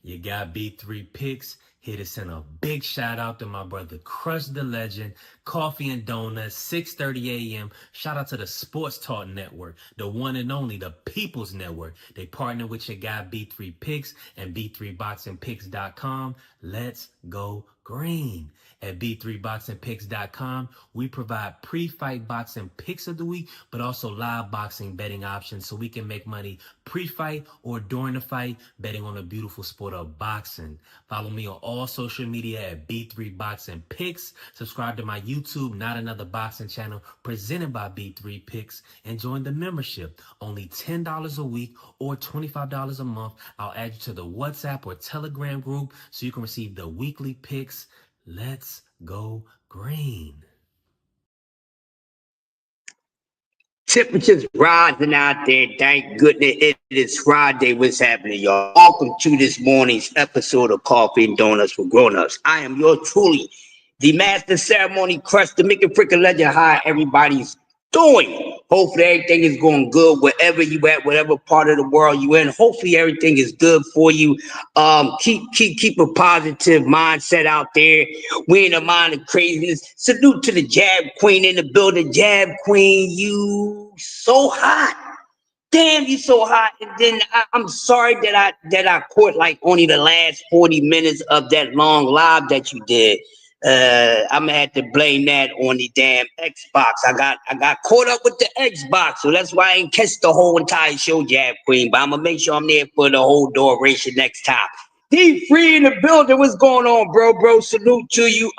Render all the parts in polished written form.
You got B3 Picks. Here to send a big shout out to my brother Crush the Legend, Coffee and Donuts, 6:30 a.m. Shout out to the Sports Talk Network, the one and only, the People's Network. They partner with your guy B3 Picks and B3BoxingPicks.com. Let's go green. At B3BoxingPicks.com, we provide pre-fight boxing picks of the week, but also live boxing betting options so we can make money pre-fight or during the fight betting on the beautiful sport of boxing. Follow me on all social media at B3 Boxing Picks. Subscribe to my YouTube, Not Another Boxing channel, presented by B3 Picks, and join the membership. Only $10 a week or $25 a month. I'll add you to the WhatsApp or Telegram group so you can receive the weekly picks. Let's go green. Temperatures rising out there. Thank goodness it is Friday. What's happening, y'all? Welcome to this morning's episode of Coffee and Donuts for Grown-Ups. I am your truly, the master ceremony Crush, the Mickey Freaking Legend. How everybody's doing? Hopefully everything is going good wherever you at, whatever part of the world you in. Hopefully everything is good for you. Keep a positive mindset out there. We in a mind of craziness. Salute to the Jab Queen in the building. Jab Queen, you so hot. Damn, you so hot. And then I'm sorry that I caught like only the last 40 minutes of that long live that you did. I'm gonna have to blame that on the damn Xbox. I got caught up with the Xbox, so that's why I ain't catch the whole entire show, Jab Queen. But I'm gonna make sure I'm there for the whole duration next time. He free in the building. What's going on, bro? Salute to you.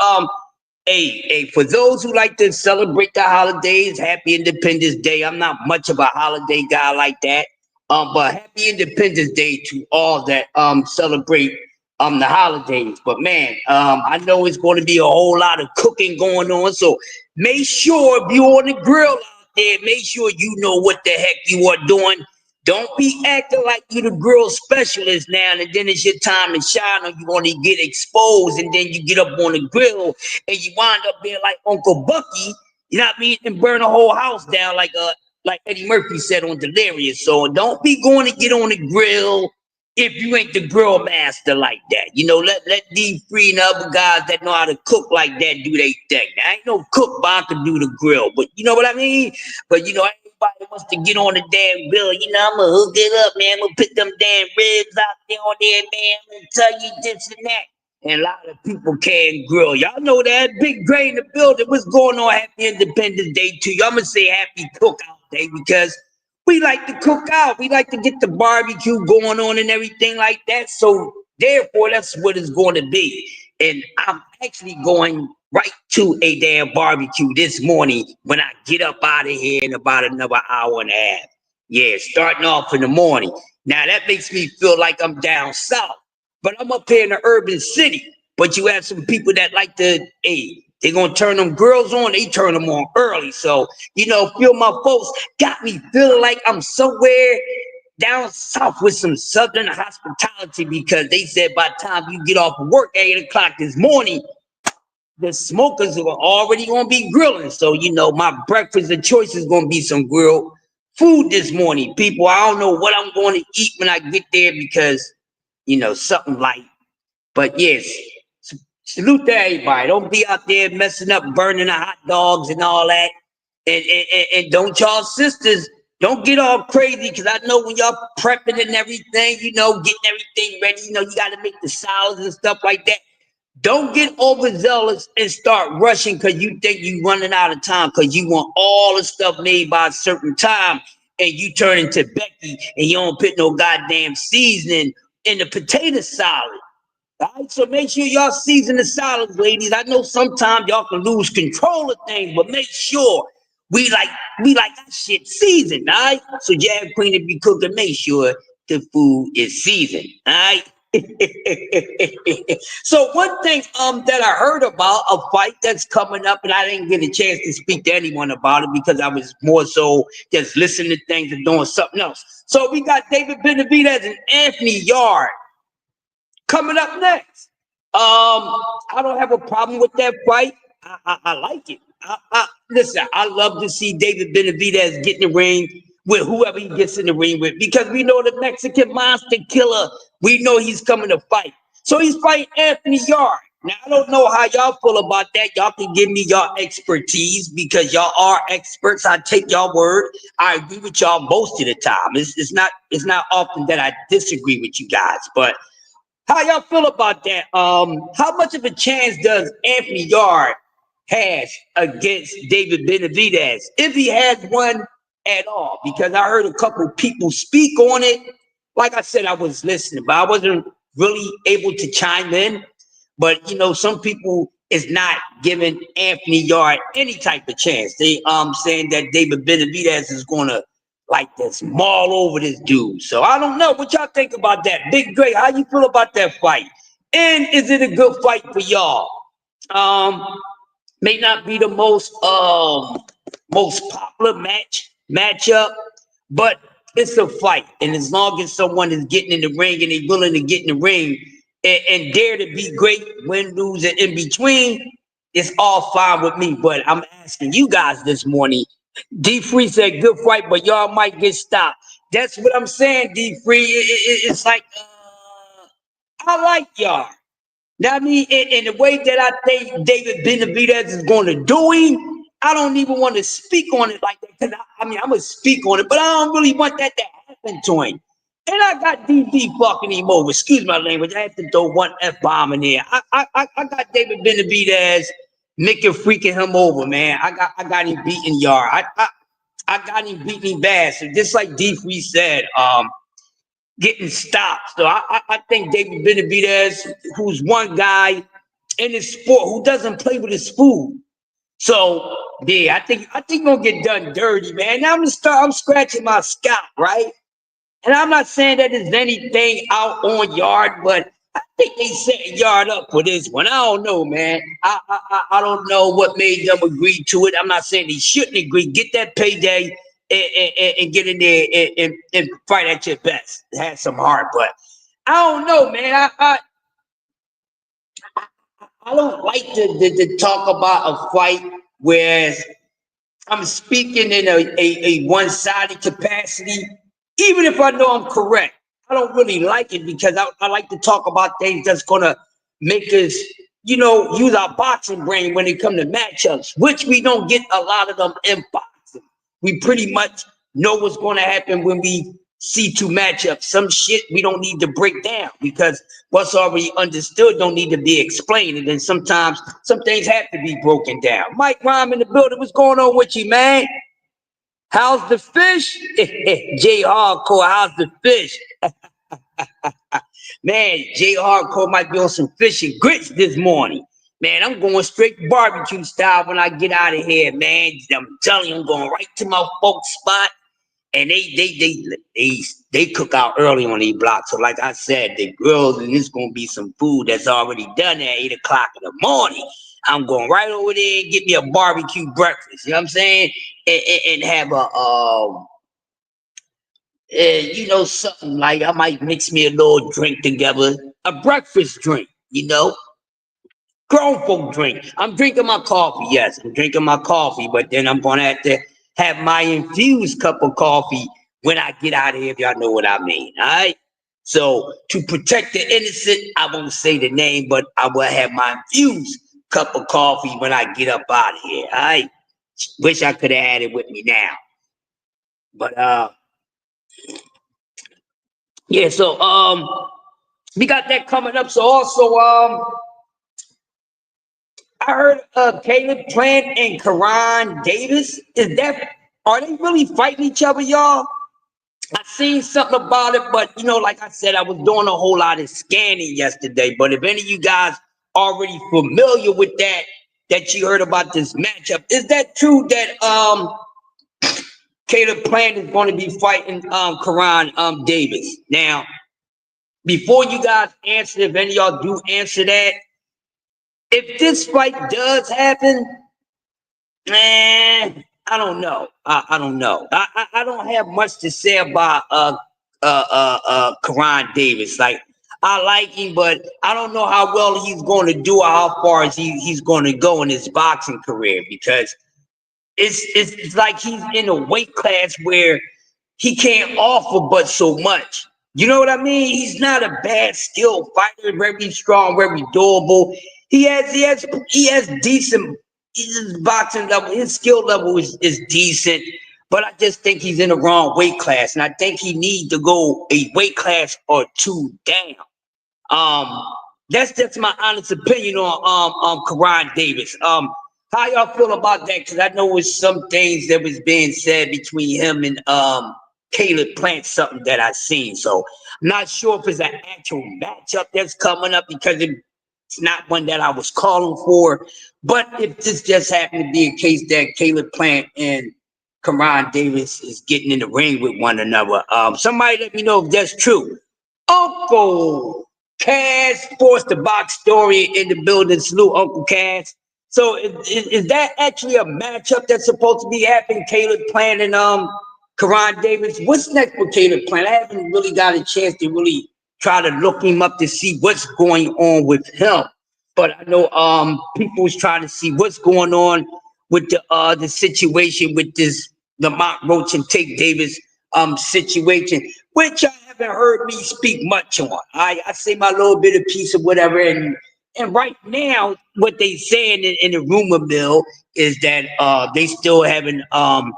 Hey, for those who like to celebrate the holidays, happy Independence Day. I'm not much of a holiday guy like that. But happy Independence Day to all that celebrate the holidays. But man, I know it's going to be a whole lot of cooking going on. So make sure if you're on the grill out there, make sure you know what the heck you are doing. Don't be acting like you the grill specialist now, and then it's your time to shine, or you want to get exposed, and then you get up on the grill and you wind up being like Uncle Bucky, you know what I mean, and burn the whole house down like Eddie Murphy said on Delirious. So don't be going to get on the grill if you ain't the grill master like that. You know, let D3 and the other guys that know how to cook like that do their thing. I ain't no cook, but I can do the grill. But you know what I mean? But you know, everybody wants to get on the damn grill. You know, I'm gonna hook it up, man. I'm gonna put them damn ribs out there on there, man. I'm gonna tell you this and that. And a lot of people can't grill. Y'all know that. Big Gray in the building. What's going on? Happy Independence Day to you. I'm gonna say happy cookout day because we like to cook out. We like to get the barbecue going on and everything like that. So therefore, that's what it's going to be. And I'm actually going right to a damn barbecue this morning when I get up out of here in about another hour and a half. Yeah, starting off in the morning. Now that makes me feel like I'm down south, but I'm up here in the urban city. But you have some people that like to, hey, they're going to turn them girls on. They turn them on early. So, you know, feel my folks got me feeling like I'm somewhere down south with some southern hospitality because they said by the time you get off of work at 8 o'clock this morning, the smokers are already going to be grilling. So, you know, my breakfast of choice is going to be some grilled food this morning. People, I don't know what I'm going to eat when I get there because, you know, something light. But yes, salute to everybody. Don't be out there messing up, burning the hot dogs and all that. And don't y'all sisters, don't get all crazy because I know when y'all prepping and everything, you know, getting everything ready, you know, you got to make the salads and stuff like that. Don't get overzealous and start rushing because you think you're running out of time because you want all the stuff made by a certain time and you turn into Becky and you don't put no goddamn seasoning in the potato salad. All right, so make sure y'all season the salads, ladies. I know sometimes y'all can lose control of things, but make sure we like that shit seasoned, all right? So Jab Queen, if you cooking, make sure the food is seasoned, all right? So one thing that I heard about a fight that's coming up, and I didn't get a chance to speak to anyone about it because I was more so just listening to things and doing something else. So we got David Benavidez and Anthony Yarde coming up next. I don't have a problem with that fight. I like it. Listen, I love to see David Benavidez get in the ring with whoever he gets in the ring with, because we know the Mexican monster killer, we know he's coming to fight. So he's fighting Anthony Yarde. Now, I don't know how y'all feel about that. Y'all can give me y'all expertise because y'all are experts. I take y'all word. I agree with y'all most of the time. It's not often that I disagree with you guys, but how y'all feel about that? How much of a chance does Anthony Yarde has against David Benavidez, if he has one at all? Because I heard a couple people speak on it. Like I said, I was listening, but I wasn't really able to chime in. But you know, some people is not giving Anthony Yarde any type of chance. They saying that David Benavidez is gonna like this maul over this dude. So I don't know what y'all think about that. Big Dre, how you feel about that fight? And is it a good fight for y'all? May not be the most popular matchup, but it's a fight. And as long as someone is getting in the ring and they're willing to get in the ring and dare to be great, win, lose, and in between, it's all fine with me. But I'm asking you guys this morning. D Free said good fight, but y'all might get stopped. That's what I'm saying, D Free. It's like I like y'all. Now, I mean, in the way that I think David Benavidez is going to do him, I don't even want to speak on it like that. Because I mean, I'm going to speak on it, but I don't really want that to happen to him. And I got DB fucking him over. Excuse my language. I have to throw one F-bomb in there. I got David Benavidez making freaking him over, man. I got him beating Yard. I got him beating bad. So just like D Free said, getting stopped. So I think David Benavidez, who's one guy in his sport who doesn't play with his food. So yeah, I think gonna get done dirty, man. Now I'm scratching my scalp, right? And I'm not saying that there's anything out on Yard, but I think they set Yard up for this one. I don't know, man. I don't know what made them agree to it. I'm not saying they shouldn't agree. Get that payday and get in there and fight at your best. Have some heart, but I don't know, man. I don't like to talk about a fight where I'm speaking in a one-sided capacity, even if I know I'm correct. I don't really like it because I like to talk about things that's gonna make us, you know, use our boxing brain when it comes to matchups, which we don't get a lot of them in boxing. We pretty much know what's gonna happen when we see two matchups. Some shit we don't need to break down because what's already understood don't need to be explained. And then sometimes some things have to be broken down. Mike Rhyme in the building. What's going on with you, man? How's the fish? J Hardcore, how's the fish? Man, J Hardcore might be on some fish and grits this morning. Man, I'm going straight barbecue style when I get out of here, man. I'm telling you, I'm going right to my folks' spot. And they cook out early on these blocks. So like I said, the grills, and it's gonna be some food that's already done at 8 o'clock in the morning. I'm going right over there and get me a barbecue breakfast. You know what I'm saying? And have you know, something like I might mix me a little drink together, a breakfast drink, you know. Grown folk drink. I'm drinking my coffee. Yes, I'm drinking my coffee, but then I'm gonna have to have my infused cup of coffee when I get out of here, if y'all know what I mean. All right. So to protect the innocent, I won't say the name, but I will have my infused cup of coffee when I get up out of here. All right. Wish I could have had it with me now. But yeah, so we got that coming up. So also I heard Caleb Plant and Karan Davis. Are they really fighting each other, y'all? I seen something about it, but you know, like I said, I was doing a whole lot of scanning yesterday. But if any of you guys already familiar with that you heard about this matchup, is that true that Caleb Plant is going to be fighting Karan Davis? Now, before you guys answer, if any of y'all do answer that, if this fight does happen, man, I don't know. I don't know. I don't have much to say about Karan Davis. Like I like him, but I don't know how well he's going to do or how far he's going to go in his boxing career because it's like he's in a weight class where he can't offer but so much. You know what I mean? He's not a bad skilled fighter, very strong, very durable. He has decent his boxing level, his skill level is decent, but I just think he's in the wrong weight class. And I think he needs to go a weight class or two down. Um, that's just my honest opinion on Karan Davis. How y'all feel about that? Because I know it's some things that was being said between him and Caleb Plant, something that I seen. So I'm not sure if it's an actual matchup that's coming up because it's not one that I was calling for. But if this just happened to be a case that Caleb Plant and Karan Davis is getting in the ring with one another, somebody let me know if that's true. Uncle Cass, Sports the Box Story in the building. Salute, Uncle Cass. So is that actually a matchup that's supposed to be happening? Caleb Plant and Karan Davis. What's next for Caleb Plant? I haven't really got a chance to really try to look him up to see what's going on with him. But I know people was trying to see what's going on with the situation with this Lamont Roach and Tank Davis situation, which I haven't heard me speak much on. I say my little bit of piece of whatever, and right now what they saying in the rumor mill is that they still haven't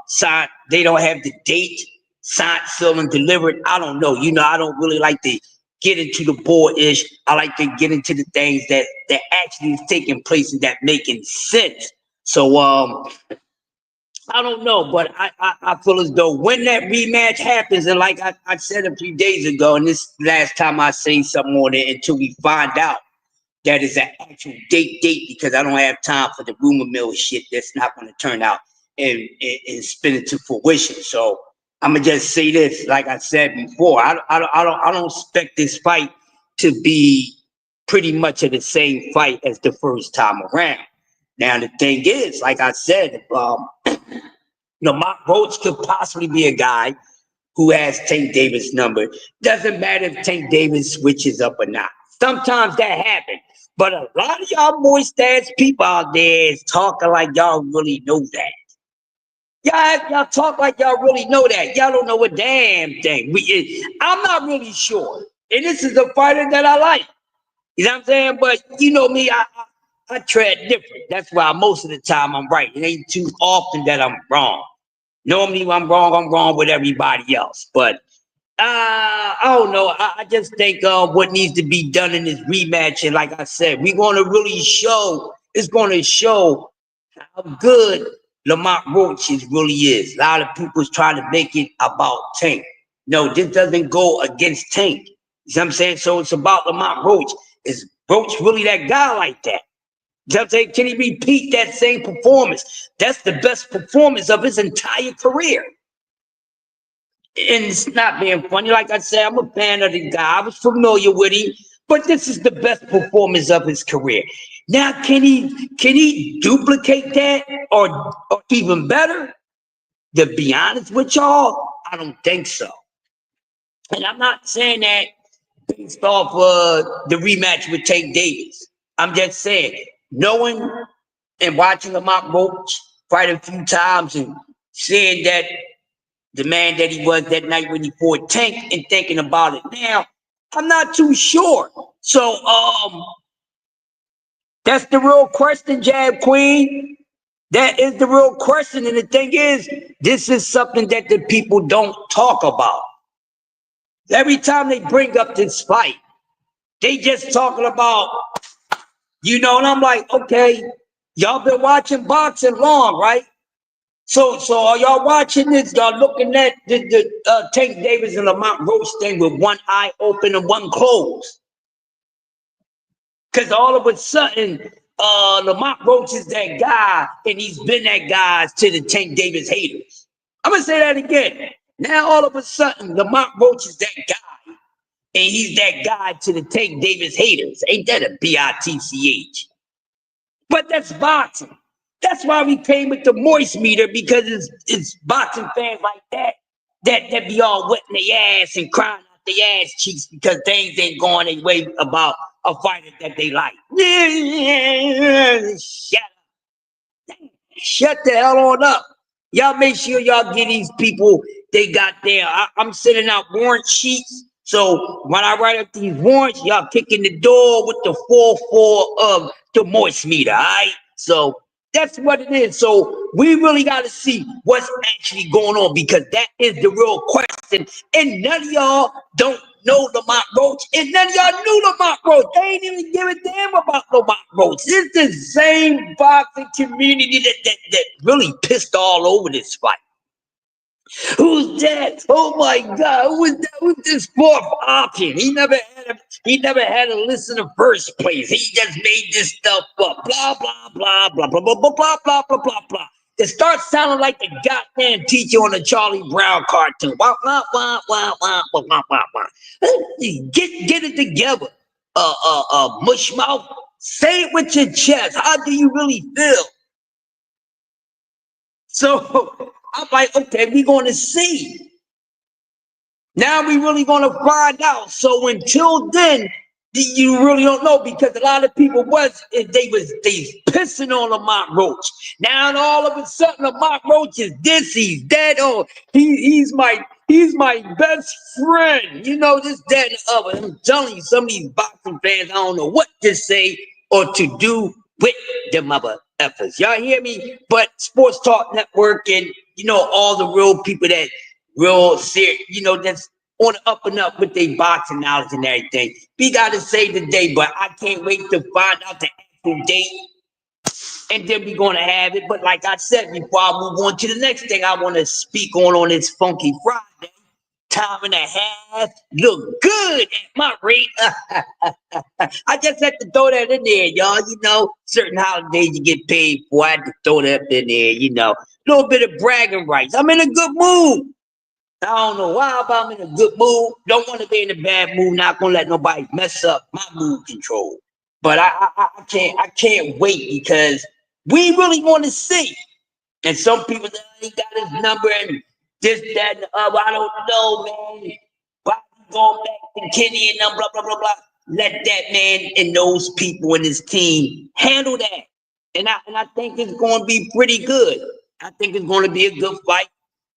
signed. They don't have the date signed, sealed, and delivered. I don't know. You know, I don't really like to get into the board-ish. I like to get into the things that actually is taking place and that making sense. So I don't know, but I feel as though when that rematch happens, and like I said a few days ago, and this last time I say something on it until we find out that is an actual date, because I don't have time for the rumor mill shit that's not going to turn out and spin it to fruition. So I'm gonna just say this, like I said before, I don't expect this fight to be pretty much of the same fight as the first time around. Now the thing is, like I said, Lamont Roach could possibly be a guy who has Tank Davis' number. Doesn't matter if Tank Davis switches up or not. Sometimes that happens. But a lot of y'all moist ass people out there is talking like y'all really know that. Y'all talk like y'all really know that. Y'all don't know a damn thing. I'm not really sure. And this is a fighter that I like. You know what I'm saying? But you know me, I tread different. That's why most of the time I'm right. It ain't too often that I'm wrong. Normally when I'm wrong with everybody else. But I don't know. I just think what needs to be done in this rematch, and like I said, we're going to really show, it's going to show how good Lamont Roach really is. A lot of people's trying to make it about Tank. No, this doesn't go against Tank. You know what I'm saying? So it's about Lamont Roach. Is Roach really that guy like that? You know what I'm saying? Can he repeat that same performance? That's the best performance of his entire career. And it's not being funny. Like I said, I'm a fan of the guy. I was familiar with him, but this is the best performance of his career. Now, can he duplicate that or even better? To be honest with y'all, I don't think so. And I'm not saying that based off the rematch with Tank Davis. I'm just saying, knowing and watching Lamont Roach fight a few times and seeing that the man that he was that night when he fought Tank and thinking about it now, I'm not too sure. So that's the real question, Jab Queen. That is the real question. And the thing is, this is something that the people don't talk about. Every time they bring up this fight, they just talking about, and I'm like, okay, y'all been watching boxing long, right? So are y'all watching this? Y'all looking at the Tank Davis and Lamont Roach thing with one eye open and one closed? Because all of a sudden, Lamont Roach is that guy, and he's been that guy to the Tank Davis haters. I'm gonna say that again. Now all of a sudden, Lamont Roach is that guy, and he's that guy to the Tank Davis haters. Ain't that a bitch? But that's boxing. That's why we came with the moist meter, because it's boxing fans like that be all wetting their ass and crying out their ass cheeks because things ain't going their way about a fighter that they like. Shut up. Shut the hell on up. Y'all make sure y'all give these people they got there. I'm sending out warrant sheets. So when I write up these warrants, y'all kick in the door with the 4-4 of the M.O.C meter, all right? So that's what it is. So we really got to see what's actually going on, because that is the real question. And none of y'all don't know Lamont Roach, and none of y'all knew Lamont Roach. They ain't even give a damn about Lamont Roach. It's the same boxing community that really pissed all over this fight. Who's that? Oh my God! Who was that? Who's this fourth option? He never had a list in the first place. He just made this stuff up. Blah blah blah blah blah blah blah blah blah blah blah blah. It starts sounding like the goddamn teacher on the Charlie Brown cartoon. Wah wah wah wah wah wah wah wah wah. Get it together. Mush mouth. Say it with your chest. How do you really feel? So I'm like, okay, we're going to see. Now we really going to find out. So until then, you really don't know, because a lot of people they pissing on Lamont Roach. Now all of a sudden Lamont Roach is this, he's dead. Oh, he's my best friend. You know, this, that, and the other. I'm telling you, some of these boxing fans, I don't know what to say or to do with the mother effers. Y'all hear me? But Sports Talk Network and, you know, all the real people that real serious, you know, that's on the up and up with their boxing knowledge and everything. We got to say the day, but I can't wait to find out the actual date. And then we're going to have it. But like I said, before I move on to the next thing I want to speak on this Funky Friday, time and a half, look good at my rate. I just had to throw that in there, y'all. You know, certain holidays you get paid for. I had to throw that in there, you know. A little bit of bragging rights. I'm in a good mood. I don't know why, but I'm in a good mood. Don't want to be in a bad mood. Not gonna let nobody mess up my mood control. But I can't wait, because we really want to see. And some people that he got his number and this, that, and the other. I don't know, man. But going back to Kenny and them, blah blah blah blah. Let that man and those people in his team handle that. And I think it's going to be pretty good. I think it's going to be a good fight.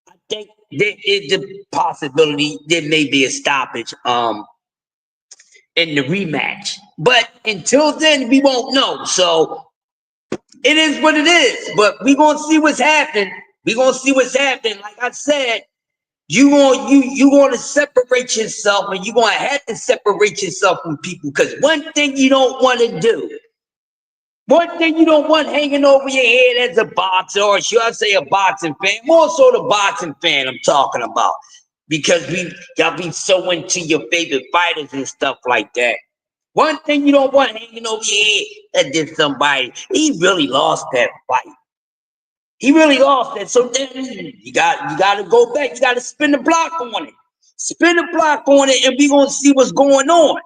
I think there is the possibility there may be a stoppage in the rematch. But until then, we won't know. So it is what it is. But we're gonna see what's happening. We're gonna see what's happening. Like I said, you gonna separate yourself, and you're gonna have to separate yourself from people. Because one thing you don't want to do, one thing you don't want hanging over your head as a boxer, or should I say a boxing fan, more so the boxing fan I'm talking about, because y'all be so into your favorite fighters and stuff like that. One thing you don't want hanging over your head, that did somebody, he really lost that fight. He really lost that. So then you got to go back. You got to spin the block on it. Spin the block on it, and we gonna see what's going on.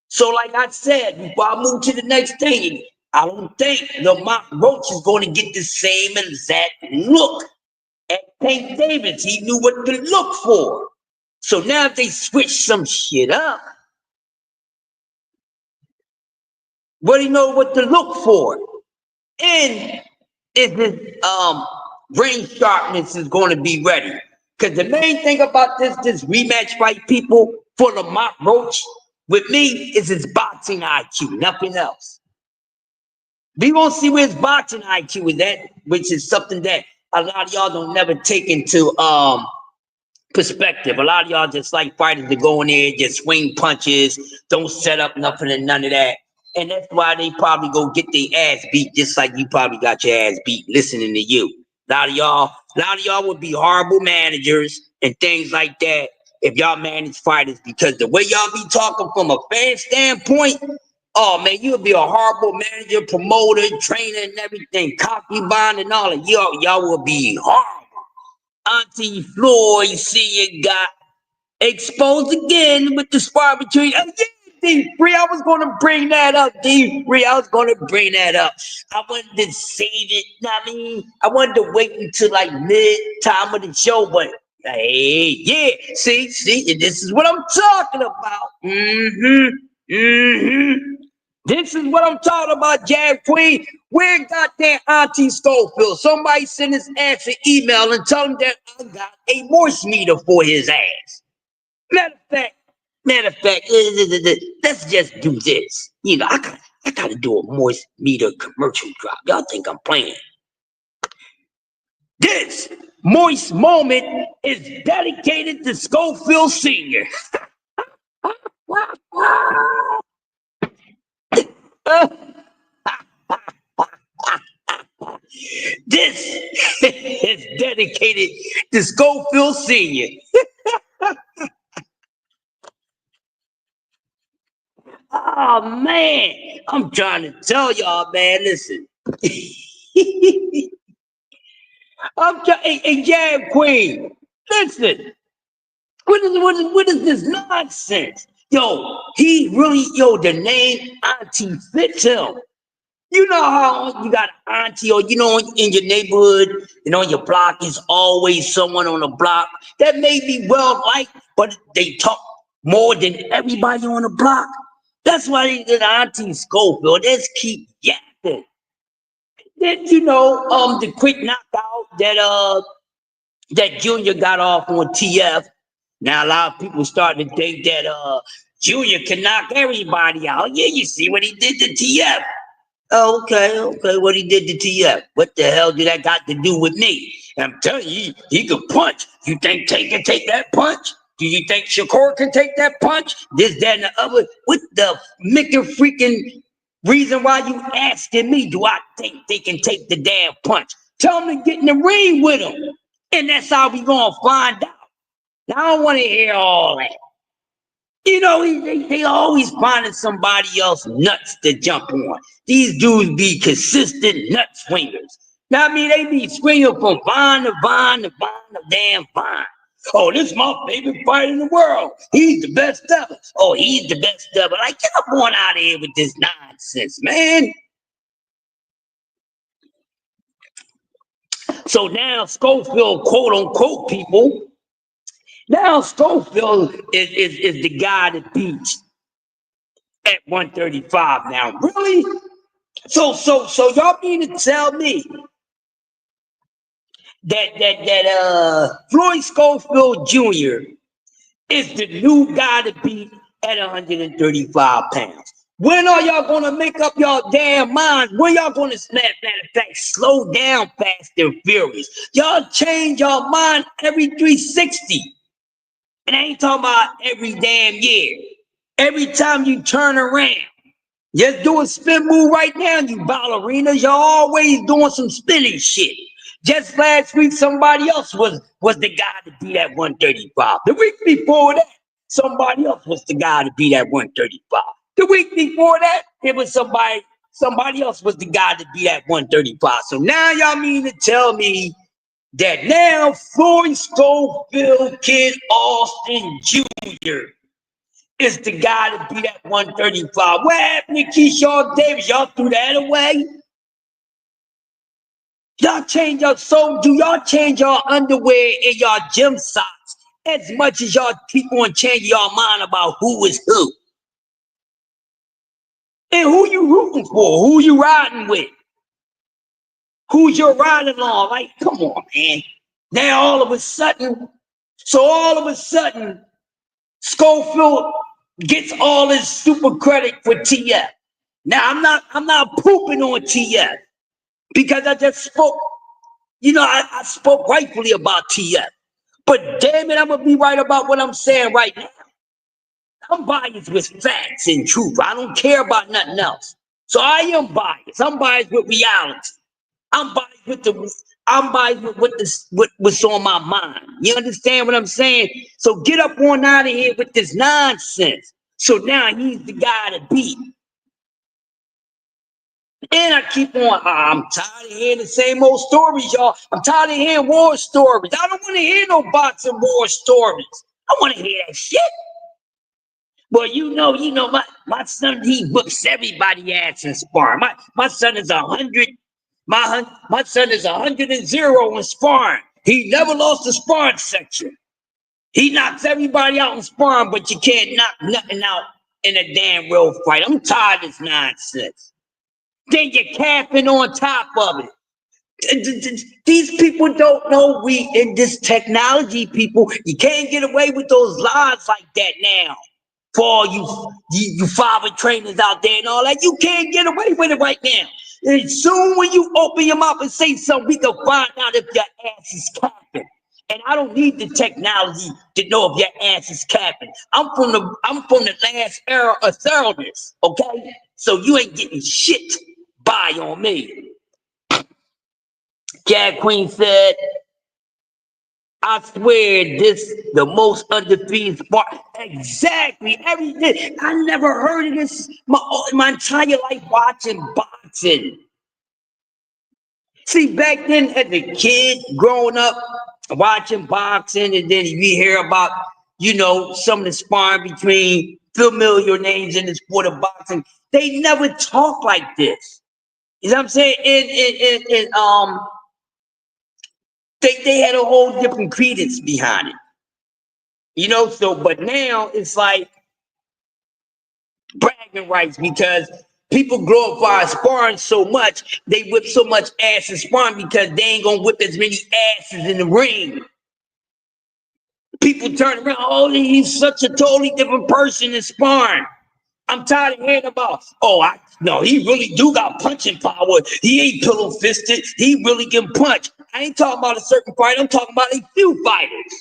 So, like I said, before I move to the next thing, I don't think Lamont Roach is going to get the same exact look at Tank Davis. He knew what to look for. So now if they switch some shit up, what do you know what to look for? And is his brain sharpness is going to be ready? Because the main thing about this rematch fight, people, for Lamont Roach, with me, is his boxing IQ, nothing else. We won't see where his boxing IQ is at, which is something that a lot of y'all don't never take into perspective. A lot of y'all just like fighters to go in there, just swing punches, don't set up nothing and none of that. And that's why they probably go get their ass beat, just like you probably got your ass beat listening to you. A lot of y'all would be horrible managers and things like that if y'all manage fighters, because the way y'all be talking from a fan standpoint, oh man, you would be a horrible manager, promoter, trainer, and everything, concubine and all that. Y'all would be horrible. Auntie Floyd, see you got exposed again with the spar between. D3, I was going to bring that up, D3. I was going to bring that up. I wanted to save it. I mean, I wanted to wait until like mid-time of the show, but hey, yeah. See, and this is what I'm talking about. This is what I'm talking about, Jab Queen. Where goddamn Auntie Schofield? Somebody send his ass an email and tell him that I got a M.O.C meter for his ass. Matter of fact, let's just do this. You know, I gotta do a M.O.C meter commercial drop. Y'all think I'm playing? This M.O.C moment is dedicated to Schofield Sr. This is dedicated to Schofield Sr. Oh man, I'm trying to tell y'all, man. Listen, I'm trying. Hey, Jab Queen, listen. What is this nonsense? Yo, the name Auntie fits him. You know how you got an auntie, or in your neighborhood, on your block is always someone on the block that may be well liked, but they talk more than everybody on the block. That's why they did Auntie Schofield. Let's keep yapping. Then the quick knockout that Junior got off on TF. Now a lot of people starting to think that Junior can knock everybody out. Yeah, you see what he did to TF. Oh, okay, what he did to TF. What the hell did that got to do with me? I'm telling you, he could punch. You think Tate can take that punch? Do you think Shakur can take that punch? This, that, and the other. What the freaking reason why you asking me? Do I think they can take the damn punch? Tell them to get in the ring with him. And that's how we gonna find out. Now, I don't want to hear all that. They always finding somebody else nuts to jump on. These dudes be consistent nut swingers. Now, I mean, they be swinging from vine to vine to vine to damn vine. Oh, this is my favorite fighter in the world. He's the best ever. Oh, he's the best ever. Like, get up on out of here with this nonsense, man. So now Schofield, quote unquote, people. Now Schofield is the guy that beats at 135 now. Really? So y'all mean to tell me that Floyd Schofield Jr. is the new guy to beat at 135 pounds? When are y'all gonna make up y'all damn minds? When y'all gonna matter of fact, slow down Fast and Furious? Y'all change your mind every 360. And I ain't talking about every damn year. Every time you turn around. Just do a spin move right now, you ballerinas. You're always doing some spinning shit. Just last week, somebody else was the guy to beat at 135. The week before that, somebody else was the guy to beat at 135. The week before that, it was somebody else was the guy to beat at 135. So now y'all mean to tell me that now Floyd Schofield Kid Austin Jr. is the guy to beat at 135. What happened to Keyshawn Davis? Y'all threw that away? Y'all change your soul. Do y'all change your underwear and your gym socks as much as y'all keep on changing your mind about who is who? And who you rooting for? Who you riding with? Who's your riding along? Like, come on, man. Now all of a sudden, Schofield gets all his super credit for TF. Now I'm not pooping on TF because I just spoke. I spoke rightfully about TF. But damn it, I'm gonna be right about what I'm saying right now. I'm biased with facts and truth. I don't care about nothing else. So I am biased. I'm biased with reality. I'm biased with what's on my mind. You understand what I'm saying? So get up on out of here with this nonsense. So now he's the guy to beat. And I keep on, I'm tired of hearing the same old stories, y'all. I'm tired of hearing war stories. I don't want to hear no boxing war stories. I want to hear that shit. Well, my son, he whoops everybody ass in sparring. My son is 100. My son is 100-0 in sparring. He never lost the sparring section. He knocks everybody out in sparring, but you can't knock nothing out in a damn real fight. I'm tired of this nonsense. Then you're capping on top of it. These people don't know we in this technology, people. You can't get away with those lies like that now. For all you father trainers out there and all that, you can't get away with it right now. And soon when you open your mouth and say something, we can find out if your ass is capping. And I don't need the technology to know if your ass is capping. I'm from the last era of thoroughness, okay? So you ain't getting shit by on me. Jack Queen said, I swear this the most undefeated sport. Exactly. Everything. I never heard of this my entire life watching boxing. See, back then as a kid growing up, watching boxing, and then you hear about, some of the sparring between familiar names in the sport of boxing. They never talk like this. You know what I'm saying? And they had a whole different credence behind it. So but now it's like bragging rights because people glorify sparring so much, they whip so much ass in sparring because they ain't gonna whip as many asses in the ring. People turn around, oh, he's such a totally different person in sparring. I'm tired of hearing about, no, he really do got punching power. He ain't pillow fisted. He really can punch. I ain't talking about a certain fighter. I'm talking about a few fighters.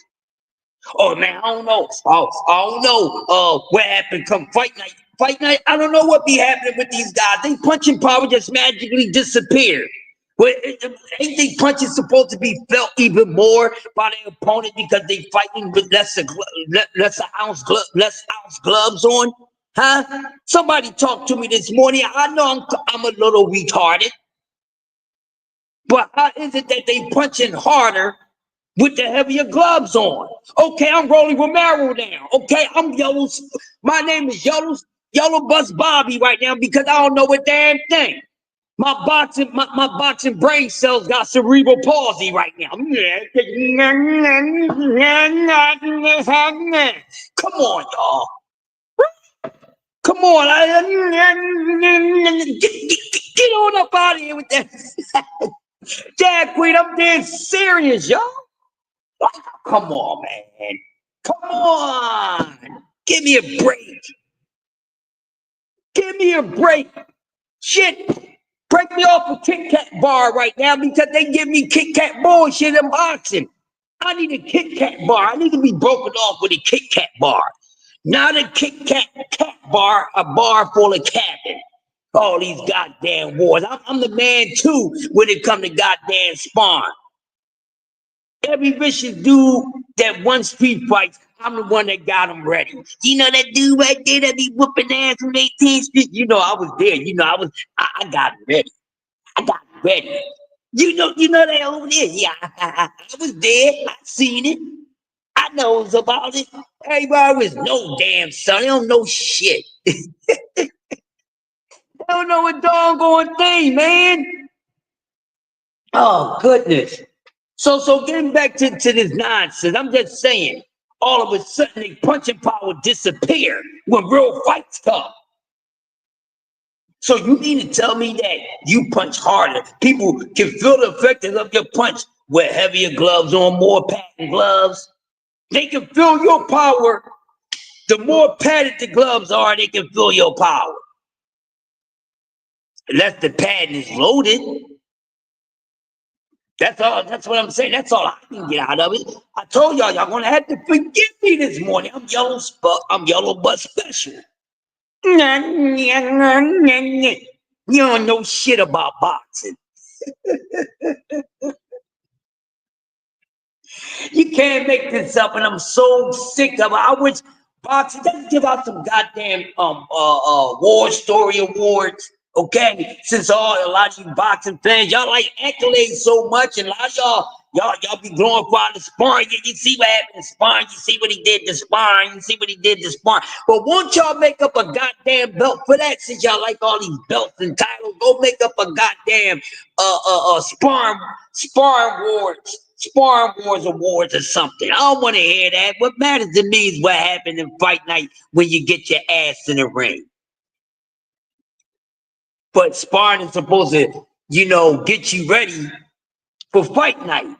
Oh man, I don't know. I don't know what happened come fight night. Fight night, I don't know what be happening with these guys. They punching power just magically disappeared. Well, ain't they punches supposed to be felt even more by their opponent because they fighting with less ounce gloves on? Huh? Somebody talked to me this morning. I know I'm a little retarded, but how is it that they punching harder with the heavier gloves on? Okay, I'm Rolling Romero now. Okay, I'm Yellow. My name is Yellow Bus Bobby right now because I don't know a damn thing. My boxing brain cells got cerebral palsy right now. Come on, y'all. Come on. Get on up out of here with that. Jack Queen, I'm dead serious, y'all. Come on, man. Come on. Give me a break. Give me a break. Shit. Break me off a Kit Kat bar right now because they give me Kit Kat bullshit in boxing. I need a Kit Kat bar. I need to be broken off with a Kit Kat bar. Not a Kit Kat bar, a bar full of capping. All these goddamn wars. I'm the man too when it comes to goddamn sparring. Every vicious dude that won street fights, I'm the one that got him ready. You know that dude right there that be whooping ass from 18th Street? I was there. I got him ready. I got him ready. You know that over there? Yeah, I was there. I seen it. I knows about it. Everybody was no damn son. They don't know shit. They don't know a doggone thing, man. Oh, goodness. So getting back to this nonsense, I'm just saying, all of a sudden, they punching power disappear when real fights come. So you mean to tell me that you punch harder? People can feel the effectiveness of your punch with heavier gloves on, more padded gloves. They can feel your power. The more padded the gloves are, they can feel your power. Unless the pad is loaded. That's all. That's what I'm saying. That's all I can get out of it. I told y'all gonna have to forgive me this morning. I'm Yellow Bus Special. You don't know shit about boxing. You can't make this up, and I'm so sick of it. I wish boxing doesn't give out some goddamn war story awards. Okay, since a lot of you boxing fans, y'all like accolades so much, and a lot of y'all be glorifying the sparring. You see what happened in sparring. You see what he did to sparring. You see what he did to sparring. But won't y'all make up a goddamn belt for that? Since y'all like all these belts and titles, go make up a goddamn sparring awards Sparring Wars awards or something. I don't want to hear that. What matters to me is what happened in fight night when you get your ass in the ring. But sparring is supposed to, get you ready for fight night.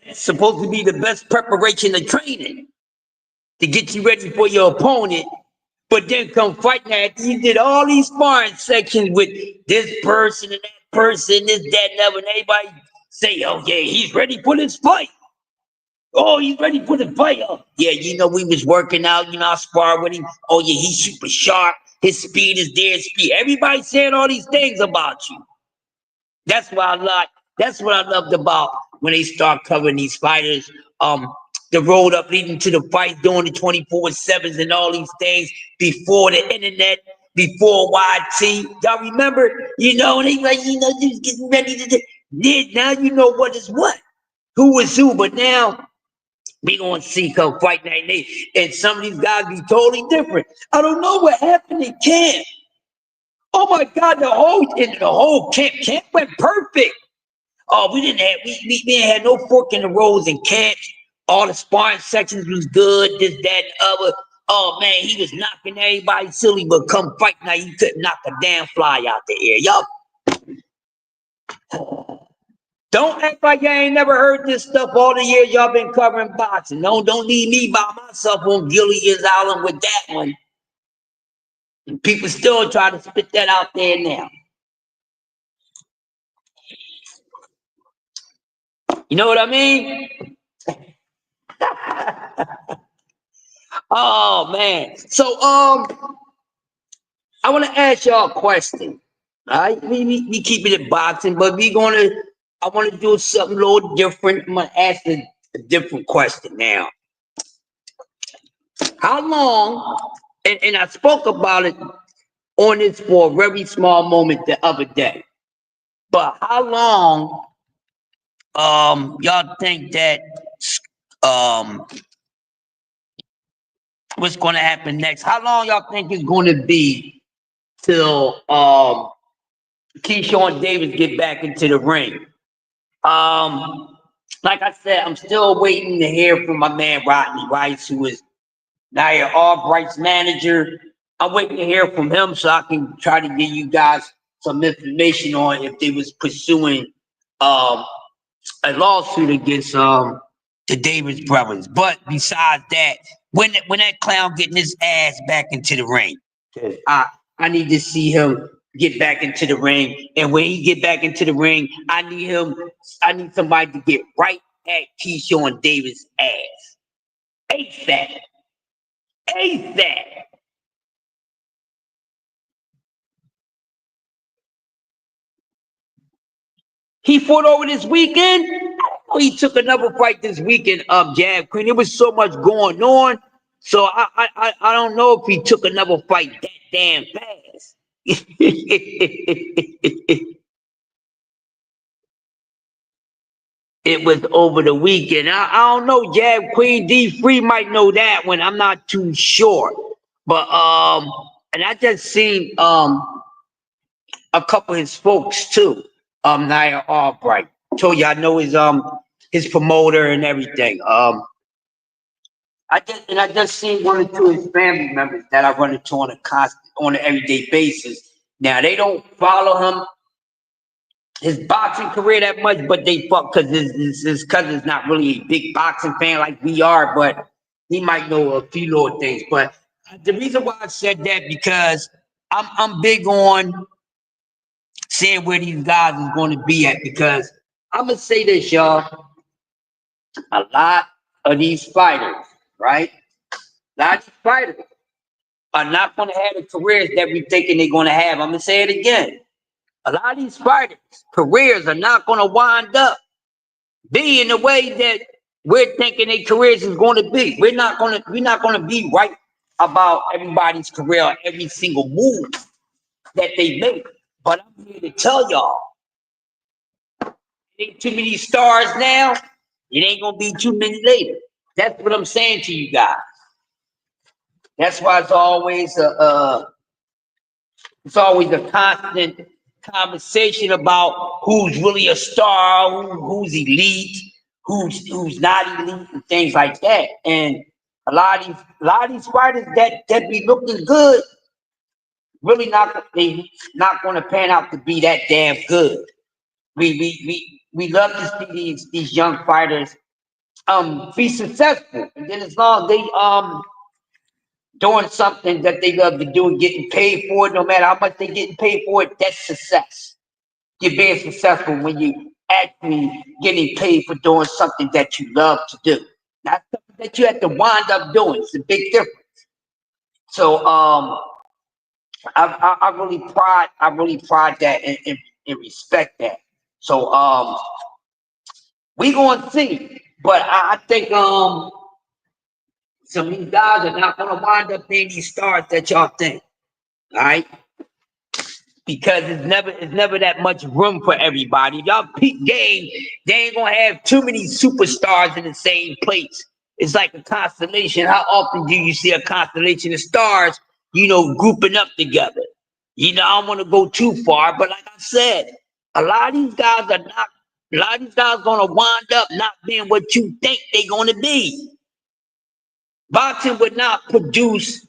It's supposed to be the best preparation of training to get you ready for your opponent. But then come fight night, you did all these sparring sections with this person and that person, this, that, and other, and everybody say, oh yeah, he's ready for this fight. Oh, he's ready for the fight. Oh, yeah, we was working out, I sparred with him. Oh yeah, he's super sharp. His speed is their speed. Everybody saying all these things about you. That's what I loved about when they start covering these fighters. The road up leading to the fight, doing the 24/7s and all these things before the internet, before YT. Y'all remember? And they like, just getting ready to do. Now you know what is what, who is who. But now we gonna see come fight night, and some of these guys be totally different. I don't know what happened in camp. Oh my God, the whole camp went perfect. Oh, we didn't have no fork in the roads in camps. All the sparring sections was good, this, that, and other. Oh man, he was knocking everybody silly, but come fight night, he couldn't knock a damn fly out the air. Y'all don't act like y'all ain't never heard this stuff all the years y'all been covering boxing. Don't leave me by myself on Gilligan's Island with that one. And people still try to spit that out there now. You know what I mean? Oh man. So I want to ask y'all a question. All right, we keep it in boxing, but I want to do something a little different. I'm gonna ask a different question now. How long? And I spoke about it on this for a very small moment the other day. But how long y'all think that what's going to happen next? How long y'all think it's going to be till Keyshawn Davis get back into the ring? Like I said, I'm still waiting to hear from my man Rodney Rice, who is Nia Albright's manager. I'm waiting to hear from him so I can try to give you guys some information on if they was pursuing a lawsuit against the Davis brothers. But besides that, when that clown getting his ass back into the ring, I need to see him get back into the ring. And when he get back into the ring, I need somebody to get right at Keyshawn Davis' ass. ASAP. ASAP. He fought over this weekend. He took another fight this weekend, Jab Queen. There was so much going on. So I don't know if he took another fight that damn fast. It was over the weekend. I don't know. Jab Queen D Free might know that one. I'm not too sure. But and I just seen a couple of his folks too. Nia Albright. Told you I know his promoter and everything. I just seen one or two of his family members that I run into on an everyday basis. Now they don't follow his boxing career that much, but they fuck because his cousin's not really a big boxing fan like we are, but he might know a few little things. But the reason why I said that because I'm big on seeing where these guys is going to be at, because I'm gonna say this, y'all. A lot of these fighters, right? A lot of these fighters are not going to have the careers that we're thinking they're going to have. I'm gonna say it again. A lot of these fighters' careers are not going to wind up being the way that we're thinking their careers is going to be. We're not going to be right about everybody's career, every single move that they make. But I'm here to tell y'all, ain't too many stars now. It ain't gonna be too many later. That's what I'm saying to you guys. That's why it's always a constant conversation about who's really a star, who's elite, who's not elite and things like that. And a lot of these fighters that be looking good really not going to pan out to be that damn good. We love to see these young fighters be successful, and then as long as they doing something that they love to do and getting paid for it, no matter how much they getting paid for it, that's success. You're being successful when you actually getting paid for doing something that you love to do, not something that you have to wind up doing. It's a big difference. So I really pride that and respect that. So we gonna see, but I think some of these guys are not gonna wind up being these stars that y'all think. All right, because it's never that much room for everybody. If y'all peak game, they ain't gonna have too many superstars in the same place. It's like a constellation. How often do you see a constellation of stars, grouping up together? I don't want to go too far, but like I said, a lot of these guys gonna wind up not being what you think they're gonna be. Boxing would not produce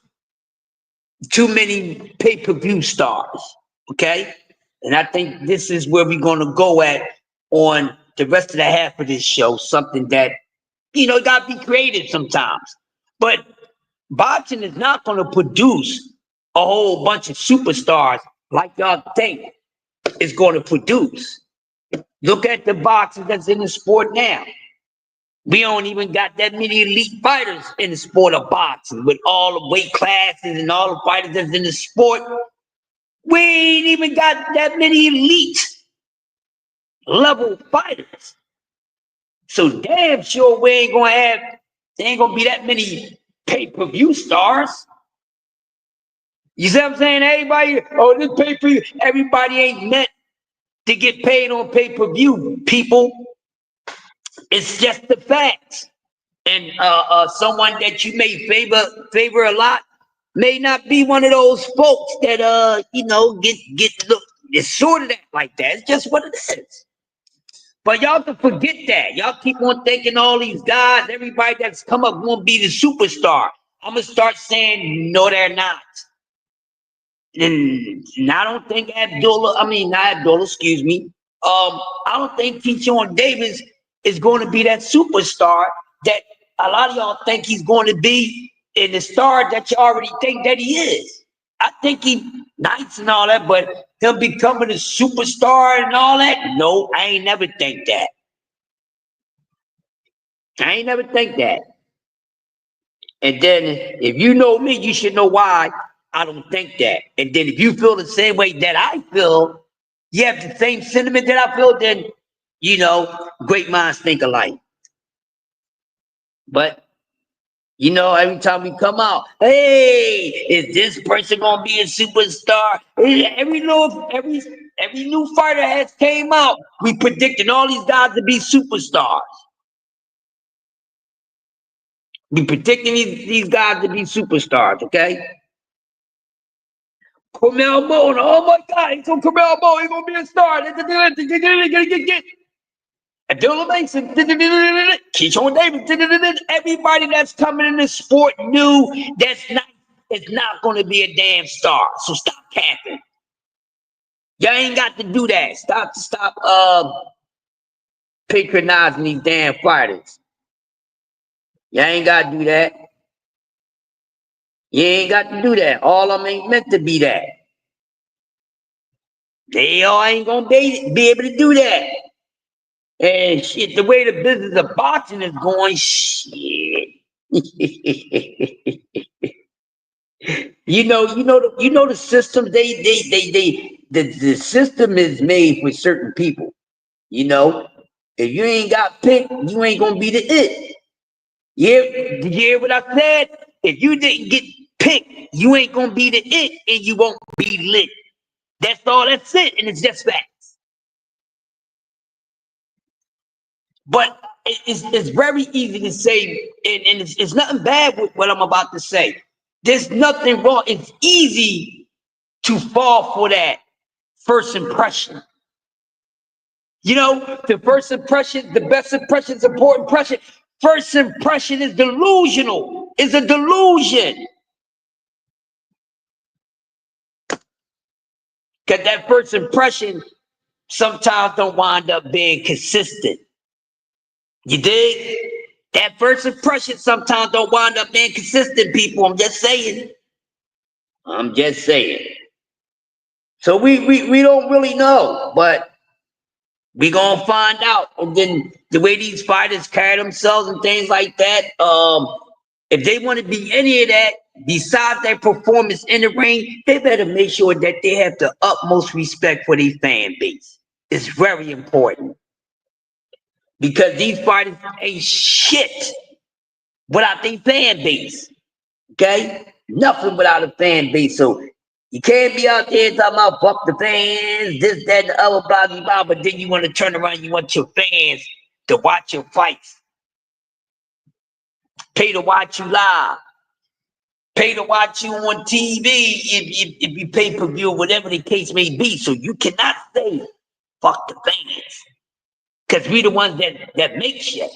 too many pay-per-view stars, okay? And I think this is where we're gonna go at on the rest of the half of this show, something that, gotta be creative sometimes. But boxing is not gonna produce a whole bunch of superstars like y'all think it's gonna produce. Look at the boxing that's in the sport now. We don't even got that many elite fighters in the sport of boxing with all the weight classes and all the fighters that's in the sport. We ain't even got that many elite level fighters. So damn sure there ain't gonna be that many pay-per-view stars. You see what I'm saying? This pay-per-view, everybody ain't meant to get paid on pay-per-view, people. It's just the facts. And someone that you may favor a lot may not be one of those folks that get it's sort of that like that. It's just what it is. But y'all can forget that. Y'all keep on thinking all these guys, everybody that's come up won't be the superstar. I'm gonna start saying no, they're not. And I don't think not Abdullah, excuse me. I don't think Keyshawn Davis is going to be that superstar that a lot of y'all think he's going to be, and the star that you already think that he is. I think he's nice and all that, but him becoming a superstar and all that, no, I ain't never think that. I ain't never think that. And then if you know me, you should know why I don't think that. And then if you feel the same way that I feel, you have the same sentiment that I feel, then, great minds think alike. But, every time we come out, hey, is this person gonna be a superstar? Every new fighter has came out, we predicting all these guys to be superstars. We predicting these guys to be superstars, okay? Camel Mona, oh my God, he's on Camel Mona, he's gonna be a star. Abdullah Mason, Keyshawn Davis, everybody that's coming in the sport knew it's not gonna be a damn star. So stop capping. Y'all ain't got to do that. Stop patronizing these damn fighters. Y'all ain't got to do that. You ain't got to do that. All of them ain't meant to be that. They all ain't gonna be able to do that. And shit, the way the business of boxing is going, shit. The system. The system is made for certain people. If you ain't got picked, you ain't gonna be the it. Did you hear what I said? If you didn't get picked, you ain't gonna be the it, and you won't be lit. That's all. That's it, and it's just facts. But it's very easy to say, and it's nothing bad with what I'm about to say. There's nothing wrong. It's easy to fall for that first impression. You know, the first impression, the best impression is a poor impression. First impression is delusional. It's a delusion. Because that first impression sometimes don't wind up being consistent. You dig? That first impression sometimes don't wind up being consistent, people. I'm just saying. I'm just saying. So we don't really know, but we gonna find out. And then the way these fighters carry themselves and things like that, if they want to be any of that, besides their performance in the ring, they better make sure that they have the utmost respect for their fan base. It's very important. Because these fighters ain't shit without their fan base. Okay? Nothing without a fan base. So you can't be out there talking about fuck the fans, this, that, and the other, blah, blah, blah, but then you want to turn around, you want your fans to watch your fights. Pay to watch you live. Pay to watch you on TV if you pay per view, whatever the case may be. So you cannot say fuck the fans. Because we the ones that make shit.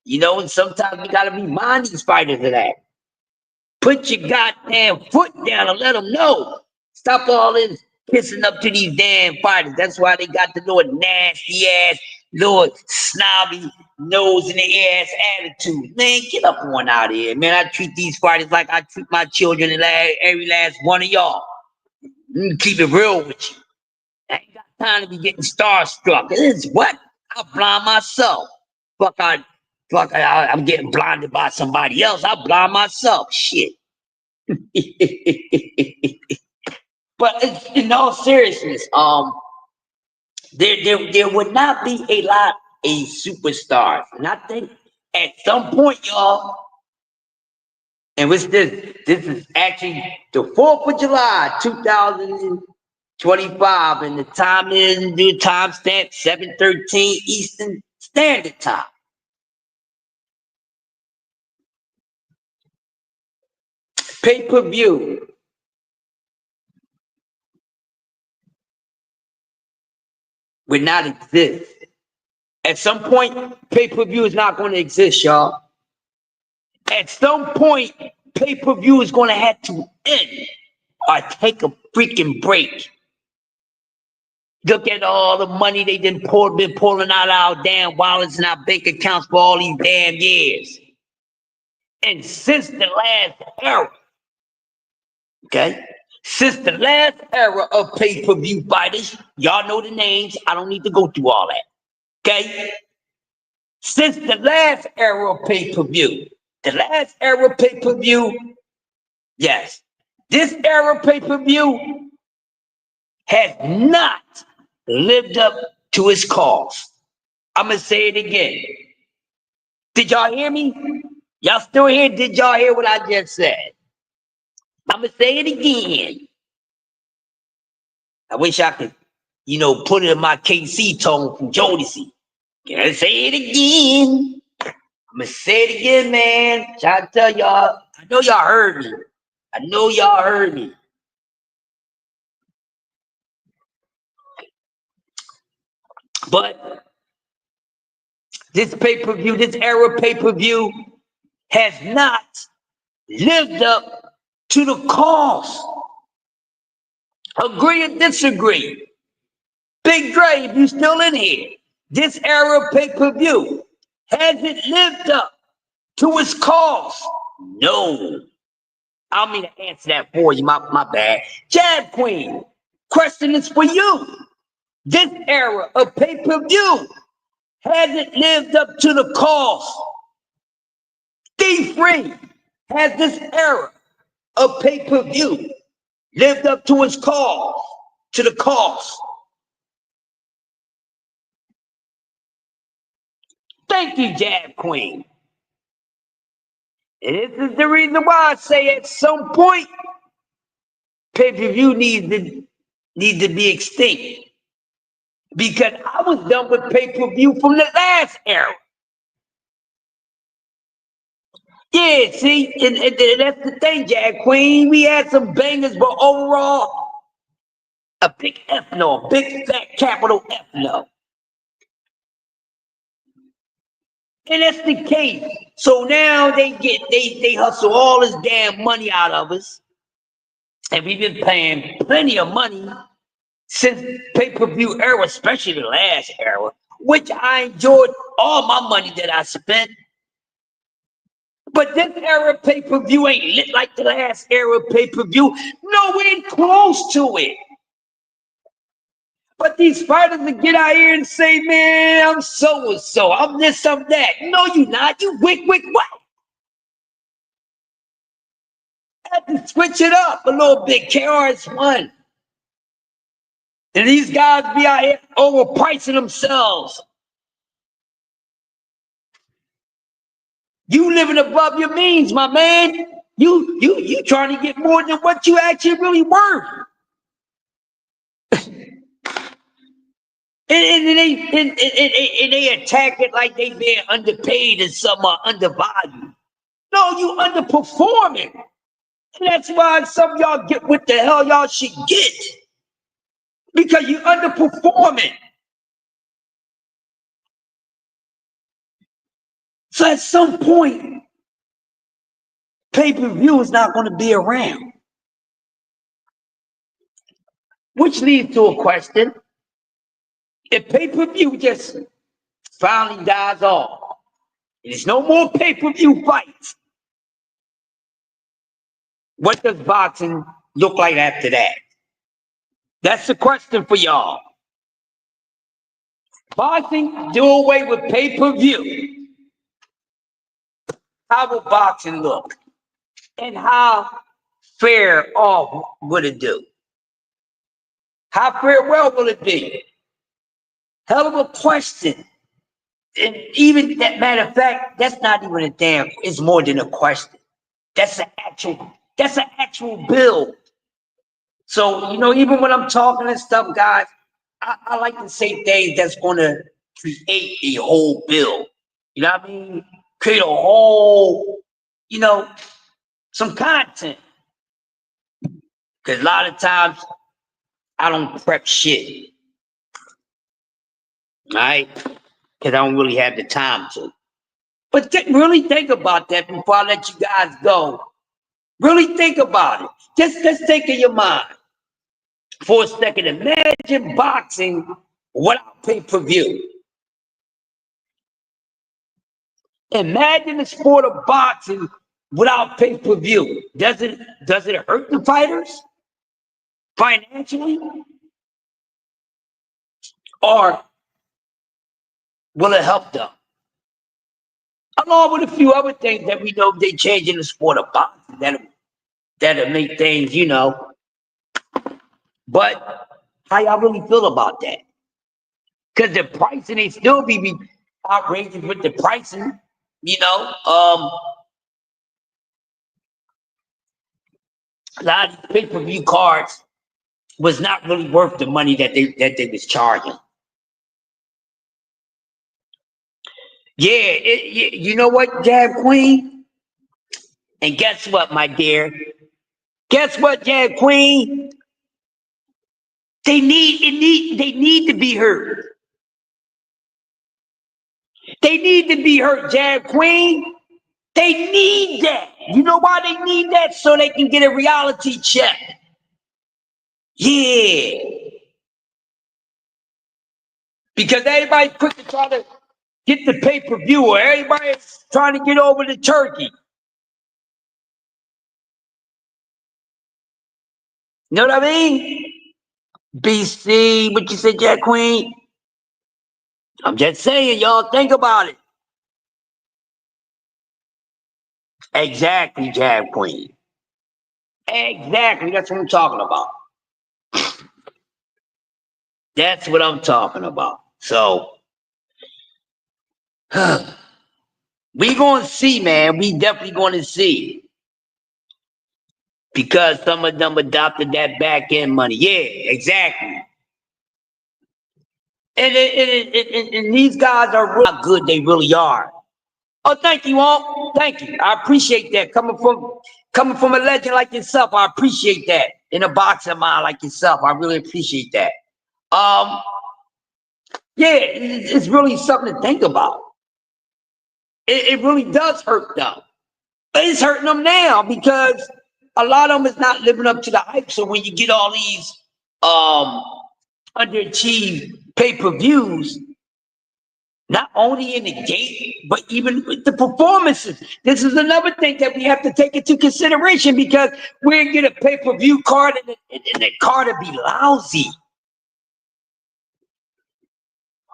You know, and sometimes we gotta remind these fighters of that. Put your goddamn foot down and let them know. Stop all this kissing up to these damn fighters. That's why they got the little nasty ass, little snobby nose in the ass attitude. Man, get up one out of here, man. I treat these fighters like I treat my children and every last one of y'all. Keep it real with you. I ain't got time to be getting starstruck. This is what? I blind myself. I'm getting blinded by somebody else. I blind myself. Shit. But in all seriousness, there would not be a lot of superstars. And I think at some point, y'all, and what's this? This is actually the 4th of July, 2025, and the time is the timestamp 7:13 Eastern Standard Time. Pay-per-view would not exist. At some point, pay-per-view is not going to exist, y'all. At some point, pay-per-view is going to have to end or take a freaking break. Look at all the money they been pulling out our damn wallets and our bank accounts for all these damn years. And since the last era, okay? Since the last era of pay-per-view fighters, y'all know the names. I don't need to go through all that. Okay? Since the last era of pay-per-view, the last era of pay-per-view, yes, this era of pay-per-view has not lived up to its cause. I'm going to say it again. Did y'all hear me? Y'all still here? Did y'all hear what I just said? I'm going to say it again. I wish I could, put it in my KC tone from Jodeci. Can I say it again? I'm going to say it again, man. Try to tell y'all. I know y'all heard me. I know y'all heard me. But this pay-per-view, this era pay-per-view has not lived up to the cause. Agree or disagree? Big Dre, if you still in here, this era pay-per-view, has it lived up to its cause? No. I don't mean to answer that for you, my bad. Jab Queen, question is for you. This era of pay-per-view, has it lived up to the cause? D3, has this era of pay-per-view lived up to its cause, to the cause? Thank you, Jab Queen. And this is the reason why I say at some point, pay-per-view needs to be extinct. Because I was done with pay-per-view from the last era. Yeah, see, and that's the thing, Jack Queen. We had some bangers, but overall, a big F no, a big fat capital F no. And that's the case. So now they hustle all this damn money out of us. And we've been paying plenty of money since pay-per-view era, especially the last era, which I enjoyed all my money that I spent. But this era pay-per-view ain't lit like the last era pay-per-view. Nowhere close to it. But these fighters will get out here and say, man, I'm so-and-so, I'm this, I'm that. No, you not. You wick, what? Have to switch it up a little bit. KRS-One. And these guys be out here overpricing themselves. You living above your means, my man. You trying to get more than what you actually really worth. And they attack it like they being underpaid and some are undervalued. No, you underperforming. And that's why some of y'all get what the hell y'all should get. Because you underperforming. So at some point, pay-per-view is not going to be around. Which leads to a question. If pay-per-view just finally dies off, there's no more pay-per-view fights, what does boxing look like after that? That's the question for y'all. Boxing do away with pay-per-view. How will boxing look? And how fair off would it do? How farewell will it be? Hell of a question. And even that matter of fact, that's not even a damn, it's more than a question. That's an actual build. So, even when I'm talking and stuff, guys, I like to say things that's gonna create a whole build. You know what I mean? Create a whole, some content. Because a lot of times I don't prep shit. Right? Because I don't really have the time to. But really think about that before I let you guys go. Really think about it. Just think in your mind for a second. Imagine boxing without pay-per-view. Imagine the sport of boxing without pay-per-view. Does it hurt the fighters financially? Or will it help them? Along with a few other things that we know they change in the sport of boxing that'll make things, But how y'all really feel about that? Because the pricing, they still be outrageous with the pricing, a lot of these pay-per-view cards was not really worth the money that they was charging. Yeah, you know what, Jab Queen? And guess what, my dear? Guess what, Jab Queen? They need to be heard. They need to be heard, Jab Queen. They need that. You know why they need that? So they can get a reality check. Yeah. Because everybody's quick to try to get the pay-per-view, or everybody's trying to get over the turkey. You know what I mean? BC, what you said, Jack Queen? I'm just saying, y'all, think about it. Exactly, Jack Queen. Exactly, that's what I'm talking about. That's what I'm talking about. So, we gonna see, man. We definitely gonna see. Because some of them adopted that back end money. Yeah, exactly. And these guys are really good. They really are. Oh, thank you all. Thank you. I appreciate that. Coming from a legend like yourself, I appreciate that. In a boxing mind like yourself, I really appreciate that. Yeah, it's really something to think about. It really does hurt them. But it's hurting them now because a lot of them is not living up to the hype. So when you get all these underachieved pay-per-views, not only in the gate, but even with the performances. This is another thing that we have to take into consideration because we're get a pay-per-view card and the card will be lousy.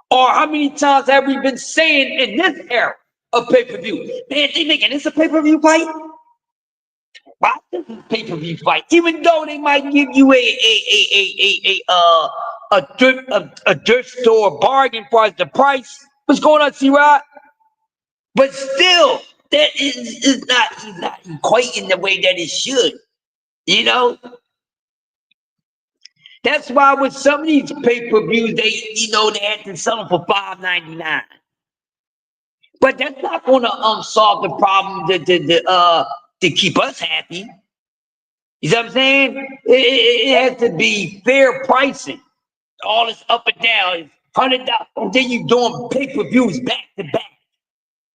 Or how many times have we been saying in this era of pay-per-view, man, they making this a pay-per-view fight? Why this is a pay-per-view fight? Even though they might give you a thrift store bargain for the price. What's going on, C-Rod? But still, that is not equating the way that it should. You know? That's why with some of these pay-per-views, they had to sell them for $5.99. But that's not going to solve the problem to keep us happy. You know what I'm saying? It has to be fair pricing. All this up and down is $100, and then you doing pay-per-views back to back.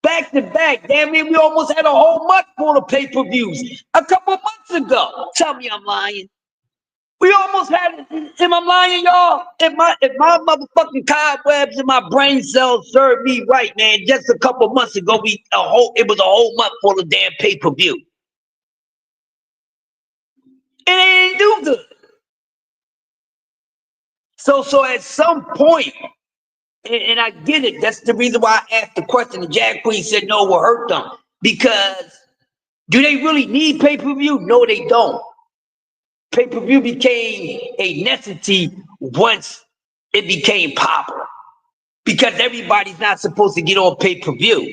Back to back. Damn it, we almost had a whole month full of pay-per-views a couple months ago. Tell me I'm lying. We almost had it. Am I lying, y'all? If my motherfucking cobwebs in my brain cells serve me right, man, just a couple months ago, it was a whole month full of damn pay-per-view. And it ain't do good. So at some point, and I get it, that's the reason why I asked the question. The Jag Queen said no, it will hurt them. Because do they really need pay-per-view? No, they don't. Pay-per-view became a necessity once it became popular. Because everybody's not supposed to get on pay-per-view.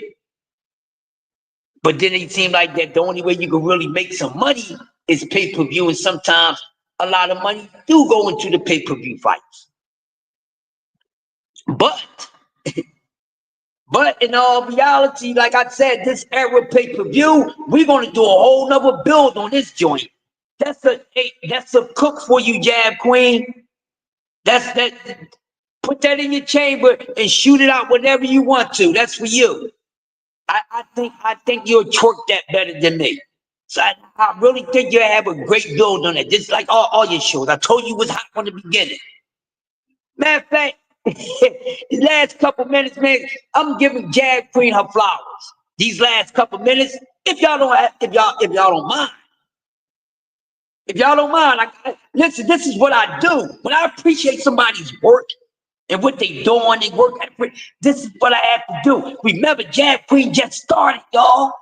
But then it seemed like that the only way you can really make some money is pay-per-view, and sometimes a lot of money do go into the pay-per-view fights. But in all reality, like I said, this era pay-per-view, we're gonna do a whole nother build on this joint. That's a cook for you, Jab Queen. Put that in your chamber and shoot it out whenever you want to. That's for you. I think you'll twerk that better than me. So I really think you'll have a great build on it. Just like all your shows. I told you it was hot from the beginning. Matter of fact, these last couple minutes, man, I'm giving Jag Queen her flowers. These last couple minutes, if y'all don't mind. If y'all don't mind, listen, this is what I do. When I appreciate somebody's work and what they doing, they work, this is what I have to do. Remember, Jag Queen just started, y'all.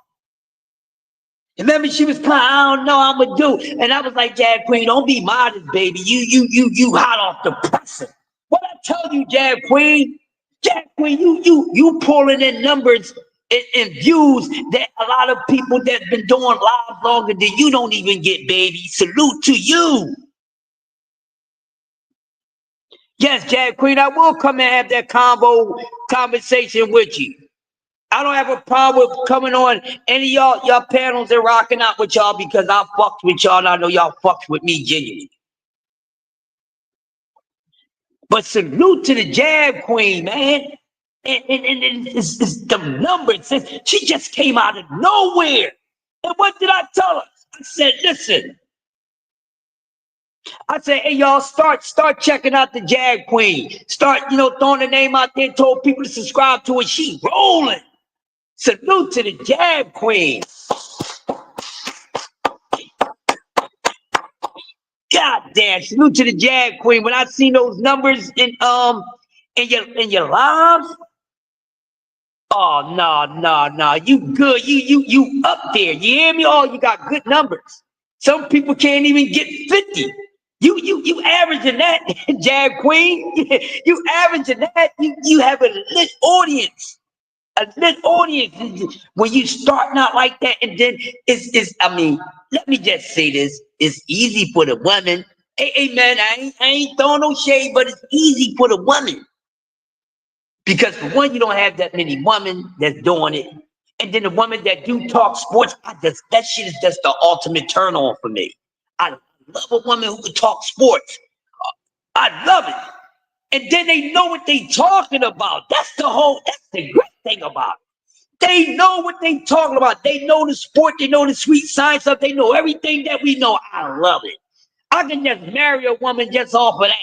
Remember, she was kind of, I don't know how I'm gonna do. And I was like, Jag Queen, don't be modest, baby. You hot off the presser. What I tell you, Jag Queen, you pulling in numbers and views that a lot of people that's been doing live longer than you don't even get, baby. Salute to you. Yes, Jag Queen, I will come and have that conversation with you. I don't have a problem with coming on any of y'all panels and rocking out with y'all because I fucked with y'all and I know y'all fucked with me genuinely. But salute to the Jag Queen, man. And it's the numbers. She just came out of nowhere. And what did I tell her? I said, listen. I said, hey, y'all, start checking out the Jag Queen. Start, throwing the name out there, told people to subscribe to it. She rolling. Salute to the Jag Queen. God damn, salute to the Jag Queen. When I seen those numbers in your lives, oh no, you good. You up there. You hear me? Oh, you got good numbers. Some people can't even get 50. You averaging that, Jag Queen. You averaging that. You have a lit audience. A lit audience when you start not like that, and then let me just say this: it's easy for the woman. Hey man, I ain't throwing no shade, but it's easy for the woman because for one, you don't have that many women that's doing it, and then the women that do talk sports, that shit is just the ultimate turn on for me. I love a woman who can talk sports. I love it. And then they know what they talking about. That's the great thing about it. They know what they talking about. They know the sport. They know the sweet science stuff. They know everything that we know. I love it. I can just marry a woman just off of that.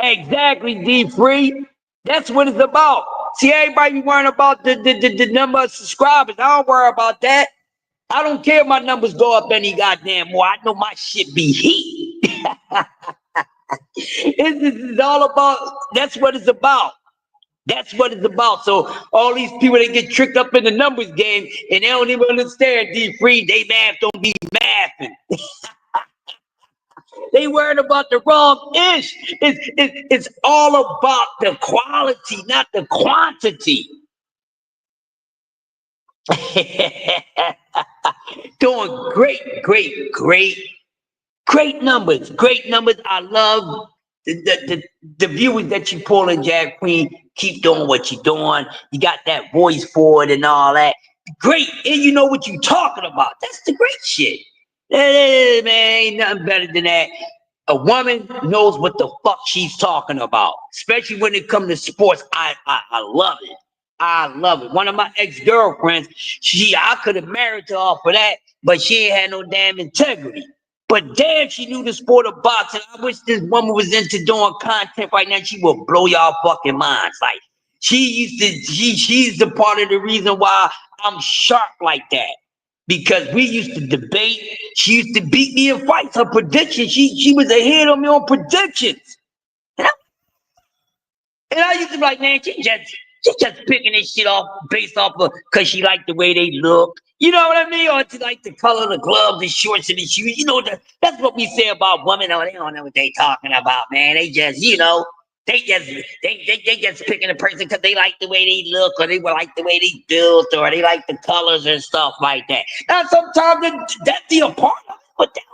Exactly, D Free. That's what it's about. See, everybody be worrying about the number of subscribers. I don't worry about that. I don't care if my numbers go up any goddamn more. I know my shit be heat. It's all about, that's what it's about. That's what it's about. So all these people that get tricked up in the numbers game and they don't even understand D Free, they math don't be mathing. They worried about the wrong ish. It's all about the quality, not the quantity. Doing great numbers. Great numbers. I love the viewers that you pull in, Jack Queen. Keep doing what you're doing. You got that voice for it and all that. Great. And you know what you're talking about. That's the great shit. Man, ain't nothing better than that. A woman knows what the fuck she's talking about, especially when it comes to sports. I love it. I love it. One of my ex-girlfriends, I could have married her off of that, but she ain't had no damn integrity. But damn, she knew the sport of boxing. I wish this woman was into doing content right now. She would blow y'all fucking minds. Like she's the part of the reason why I'm sharp like that. Because we used to debate. She used to beat me in fights. Her predictions, she was ahead on me on predictions. And I used to be like, man, she just picking this shit off based off of because she liked the way they look. You know what I mean? Or she like the color of the gloves, the shorts, and the shoes. You know, that's what we say about women. Oh, they don't know what they talking about, man. They just, they just picking a person because they like the way they look, or they like the way they built, or they like the colors and stuff like that. Now, sometimes that be a part of it, but that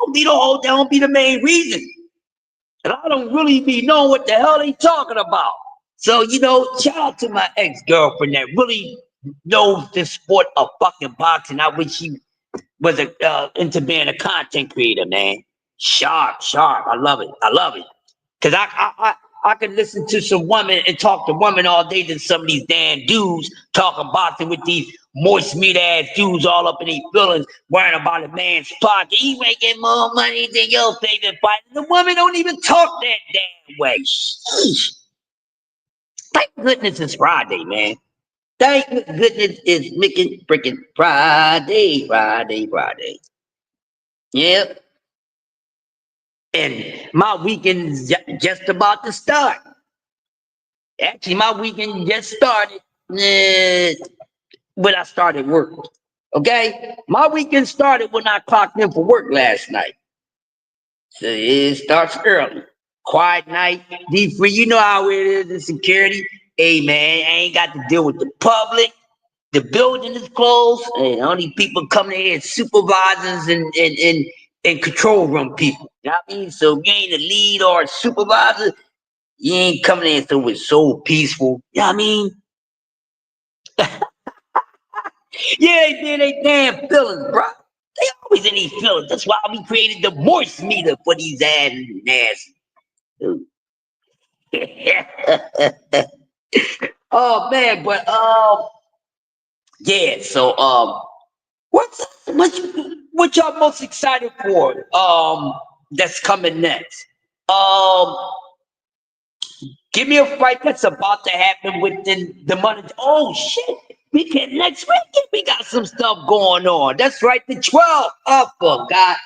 don't be the main reason. And I don't really be knowing what the hell they talking about. So, shout out to my ex-girlfriend that really knows the sport of fucking boxing. I wish she was into being a content creator, man. Sharp. I love it. Because I can listen to some women and talk to women all day than some of these damn dudes talking boxing with these moist meat ass dudes all up in their feelings, worrying about a man's pocket. He making more money than your favorite fighter. The woman don't even talk that damn way. Sheesh. Thank goodness it's Friday, man. Thank goodness it's making freaking Friday. Yep. And my weekend's just about to start. Actually, my weekend just started when I started work. Okay? My weekend started when I clocked in for work last night. So it starts early. Quiet night, D-Free. You know how it is in security. Hey, man, I ain't got to deal with the public. The building is closed. And only people coming in here supervisors and control room people. You know what I mean? So if you ain't a lead or a supervisor, you ain't coming in, so it's so peaceful. You know what I mean? Yeah, they damn feelings, bro. They always in these feelings. That's why we created the moist meter for these ass nasty. Oh man, but yeah. So what y'all most excited for? That's coming next. Give me a fight that's about to happen within the month. Oh shit. Next week we got some stuff going on. That's right, the 12th. I forgot.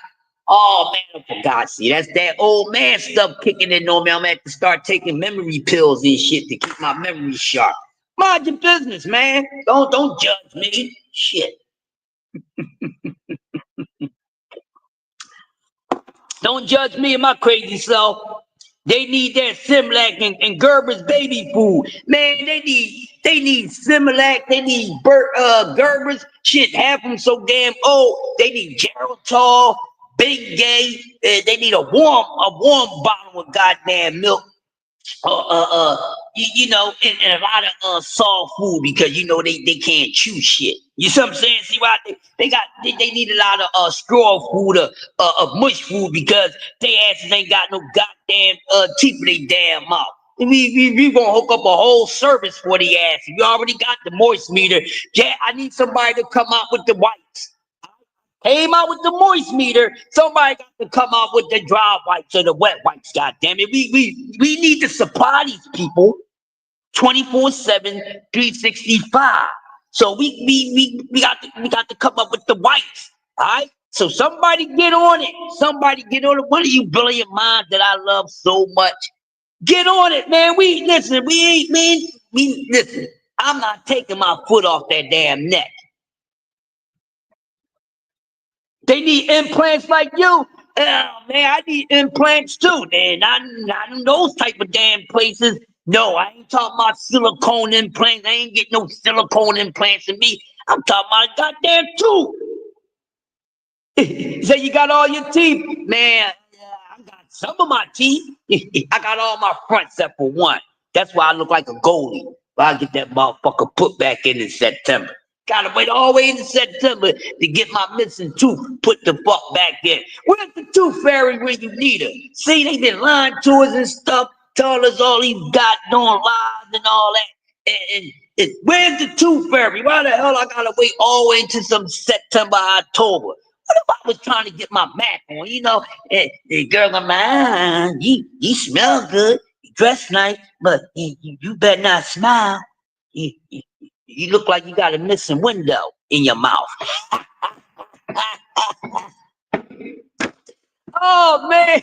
Oh man, I forgot. See, that's that old man stuff kicking in on me. I'm gonna have to start taking memory pills and shit to keep my memory sharp. Mind your business, man. Don't judge me. Shit. Don't judge me and my crazy self. They need that Similac and Gerber's baby food. Man, they need Similac, they need Gerber's. Shit, half them so damn old. They need Geritol, Big Gay. They need a warm bottle of goddamn milk. And a lot of soft food because they can't chew shit. You see what I'm saying? See why they need a lot of straw food of mush food because they asses ain't got no goddamn teeth in their damn mouth. We gonna hook up a whole service for the ass. You already got the moist meter. Yeah, I need somebody to come out with the wipes. Came out with the moist meter. Somebody got to come out with the dry wipes or the wet wipes. God damn it. We need to supply these people 24/7, 365. So we got to come up with the wipes. All right. So somebody get on it. Somebody get on it. One of you brilliant minds that I love so much. Get on it, man. We listen. We listen. I'm not taking my foot off that damn neck. They need implants like you. Oh, man, I need implants too, man. Not in those type of damn places. No, I ain't talking about silicone implants. I ain't getting no silicone implants in me. I'm talking about goddamn tooth. So you got all your teeth, man. I got some of my teeth. I got all my front except for one. That's why I look like a goalie. I'll get that motherfucker put back in September. Gotta wait all the way into September to get my missing tooth put the fuck back in. Where's the tooth fairy when you need her? See, they been lying to us and stuff, telling us all these goddamn lies and all that. And where's the tooth fairy? Why the hell I gotta wait all the way into some September, October? What if I was trying to get my Mac on? You know, the girl on my you smell good, you dress nice, but you better not smile. You look like you got a missing window in your mouth. Oh man.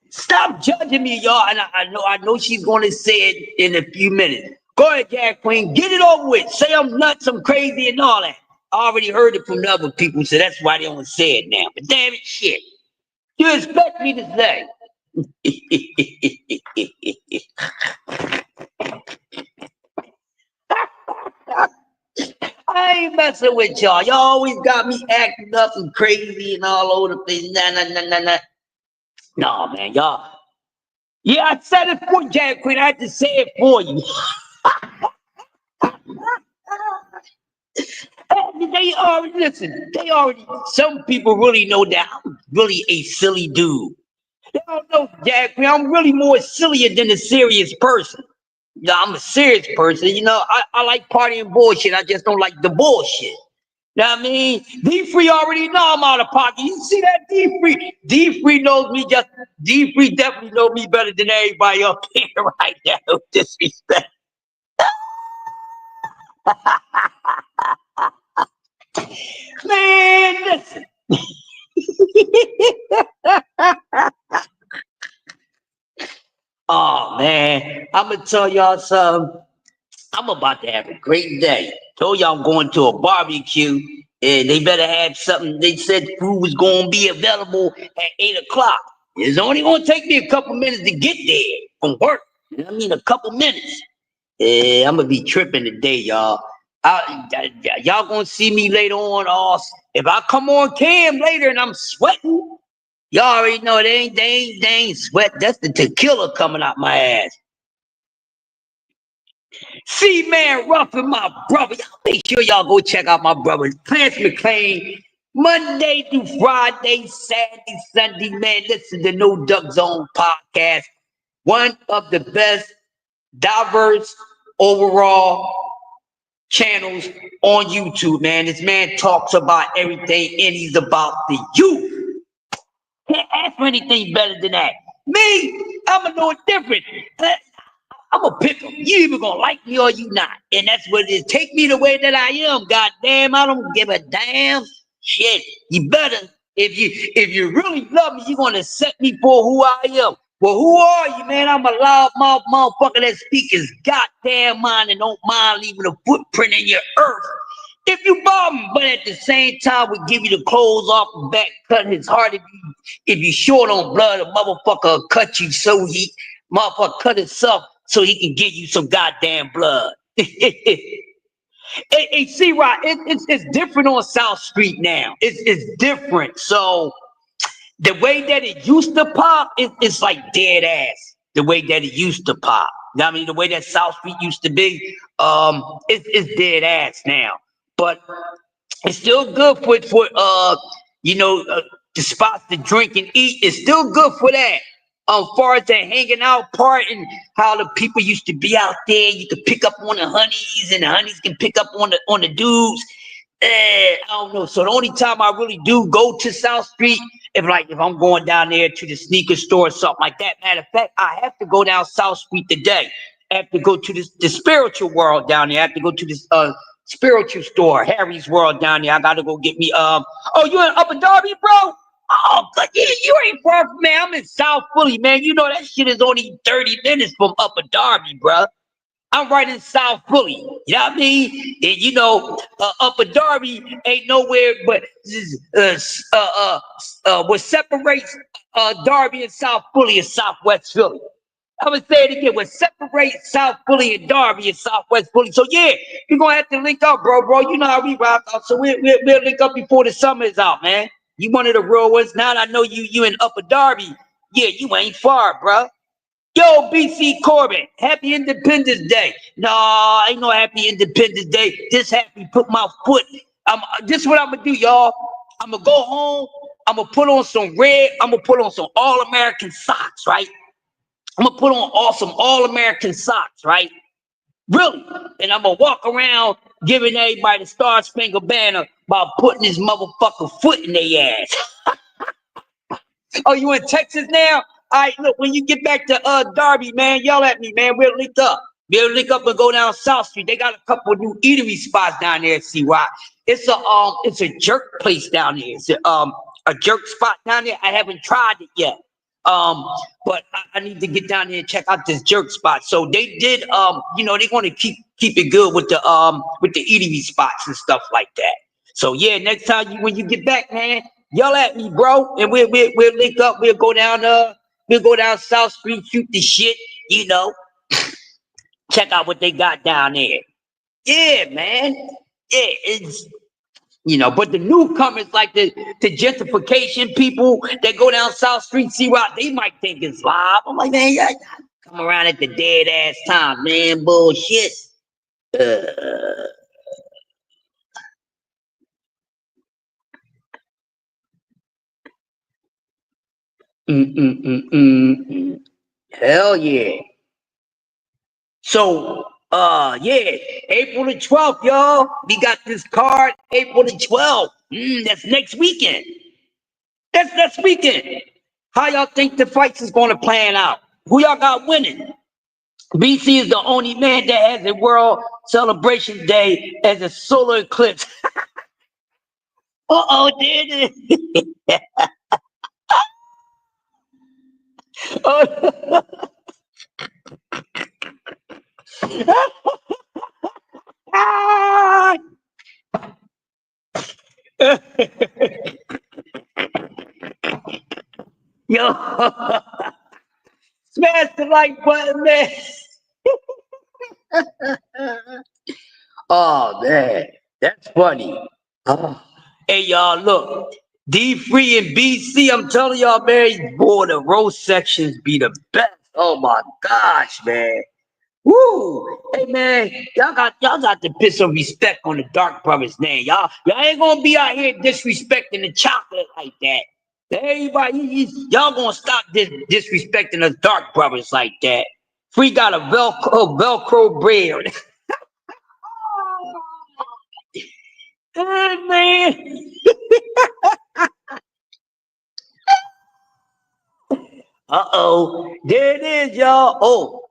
Stop judging me, y'all. And I know she's gonna say it in a few minutes. Go ahead, Jack Queen. Get it over with. Say I'm nuts, I'm crazy, and all that. I already heard it from the other people, so that's why they don't say it now. But damn it, shit. You expect me to say? I ain't messing with y'all. Y'all always got me acting up and crazy and all over the place. Nah. No, man, y'all. Yeah, I said it for Jack Queen. I had to say it for you. They already listen. Some people really know that I'm really a silly dude. They don't know, Jack Queen. I'm really more sillier than a serious person. You know, I'm a serious person. You know, I like partying bullshit. I just don't like the bullshit. You know what I mean? D-Free already know I'm out of pocket. You see that D-Free? D-Free knows me just, D-Free definitely knows me better than everybody up here right now. No disrespect. Man, listen. Oh, man. I'm going to tell y'all something. I'm about to have a great day. Told y'all I'm going to a barbecue. And they better have something. They said food was going to be available at 8 o'clock. It's only going to take me a couple minutes to get there from work. You know what I mean? A couple minutes. I'm going to be tripping today, y'all. Y'all going to see me later on. If I come on cam later and I'm sweating, y'all already know they ain't sweat. That's the tequila coming out my ass. See, man, roughing my brother. Y'all make sure y'all go check out my brother, Clarence McLean. Monday through Friday, Saturday, Sunday, man. Listen to No Duck Zone podcast. One of the best, diverse, overall channels on YouTube, man. This man talks about everything and he's about the youth. Can't ask for anything better than that. Me, I'm a little different. I'm gonna pick them. You either gonna like me or you not. And that's what it is. Take me the way that I am. God damn, I don't give a damn shit. You better, if you really love me, you're gonna accept me for who I am. Well, who are you, man? I'm a loud mouth motherfucker that speaks his goddamn mind and don't mind leaving a footprint in your earth. If you bother me, but at the same time, we give you the clothes off the back, cut his heart. If you short on blood, a motherfucker will cut you so he motherfucker cut himself so he can give you some goddamn blood. Hey, see, right? It's different on South Street now. It's different. So the way that it used to pop, it's like dead ass. The way that it used to pop. You know what I mean? The way that South Street used to be, it's dead ass now. But it's still good for the spots to drink and eat is still good for that. Far as the hanging out part and how the people used to be out there, you could pick up on the honeys and the honeys can pick up on the dudes. I don't know. So the only time I really do go to South Street, if I'm going down there to the sneaker store or something like that. Matter of fact, I have to go down South Street today. I have to go to the spiritual world down there. I have to go to this spiritual store, Harry's World down there. I gotta go get me oh, you in Upper Darby, bro? Oh, God, you ain't far from me. I'm in South Philly, man. You know that shit is only 30 minutes from Upper Darby, bro. I'm right in South Philly. You know what I mean? And Upper Darby ain't nowhere but what separates Darby and South Philly is Southwest Philly. I'm gonna say it again. What separates South Philly and Darby is Southwest Philly. So yeah, you're gonna have to link up, bro. You know how we rock out. So we'll link up before the summer is out, man. You one of the real ones. Now that I know you in Upper Darby. Yeah, you ain't far, bro. Yo, BC Corbin, happy Independence Day. No, ain't no happy Independence Day. Just happy put my foot. This is what I'm gonna do, y'all. I'm gonna go home. I'm gonna put on some red. I'm gonna put on some All-American socks, right? I'm gonna put on some All-American socks, right? Really. And I'm gonna walk around giving everybody the Star Spangled Banner by putting this motherfucker foot in their ass. Oh, you in Texas now? All right, look, when you get back to Darby, man, yell at me, man. We'll link up. We'll link up and go down South Street. They got a couple of new eatery spots down there at CY. It's a jerk place down there. It's a jerk spot down there. I haven't tried it yet. But I need to get down there and check out this jerk spot. So they did they want to keep it good with the eatery spots and stuff like that. So yeah, next time when you get back, man, yell at me, bro, and we'll link up. We'll go down South Street, shoot the shit, check out what they got down there. Yeah, man. Yeah, it's but the newcomers like the gentrification people that go down South Street, see what they might think it's live. I'm like, man, y'all come around at the dead ass time, man. Bullshit. Hell yeah. So, yeah, April the 12th, y'all. We got this card, April the 12th. That's next weekend. That's next weekend. How y'all think the fights is going to plan out? Who y'all got winning? BC is the only man that has a World Celebration Day as a solar eclipse. Uh-oh, did it? Oh. Yo, smash the like button, man. Oh, man, that's funny. Oh. Hey, y'all, look. D3 and BC, I'm telling y'all, man, boy, the roast sections be the best. Oh, my gosh, man. Woo! Hey man, y'all got to put some respect on the Dark Brothers' name. Y'all ain't gonna be out here disrespecting the chocolate like that. Everybody, y'all gonna stop disrespecting us Dark Brothers like that. Free got a Velcro braid. Hey man. Uh-oh. There it is, y'all. Oh.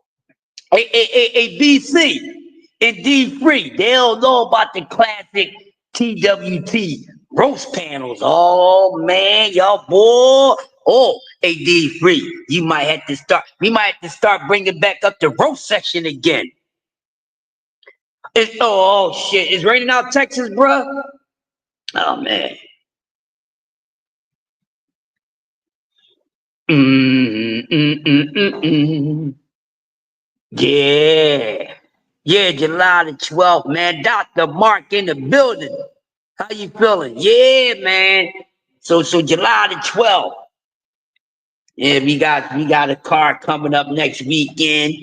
Hey, BC and D3, they don't know about the classic TWT roast panels. Oh, man, y'all, boy. Oh, hey, D3, we might have to start bringing back up the roast section again. Oh, shit. It's raining out Texas, bruh? Oh, man. Yeah. Yeah, July the 12th, man. Dr. Mark in the building. How you feeling? Yeah, man. So July the 12th. Yeah, we got a car coming up next weekend.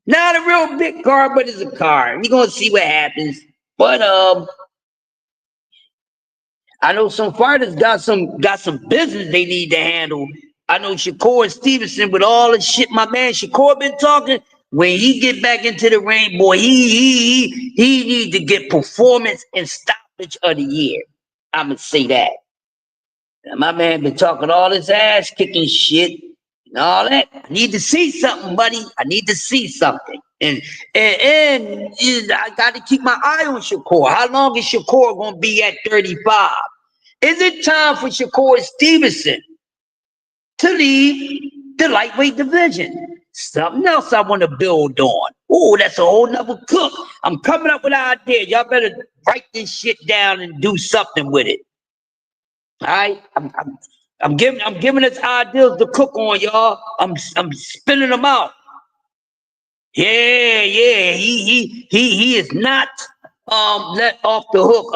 Not a real big car, but it's a car. We're gonna see what happens. But I know some fighters got some business they need to handle. I know Shakur Stevenson with all the shit my man Shakur been talking. When he get back into the ring, boy, he need to get performance and stoppage of the year. I'ma say that. My man been talking all his ass kicking shit and all that. I need to see something, buddy. I need to see something. And I got to keep my eye on Shakur. How long is Shakur gonna be at 35? Is it time for Shakur Stevenson to leave the lightweight division? Something else I want to build on. Oh, that's a whole nother cook. I'm coming up with an idea. Y'all better write this shit down and do something with it. All right, I'm giving us ideas to cook on, y'all. I'm spinning them out. Yeah, he is not let off the hook.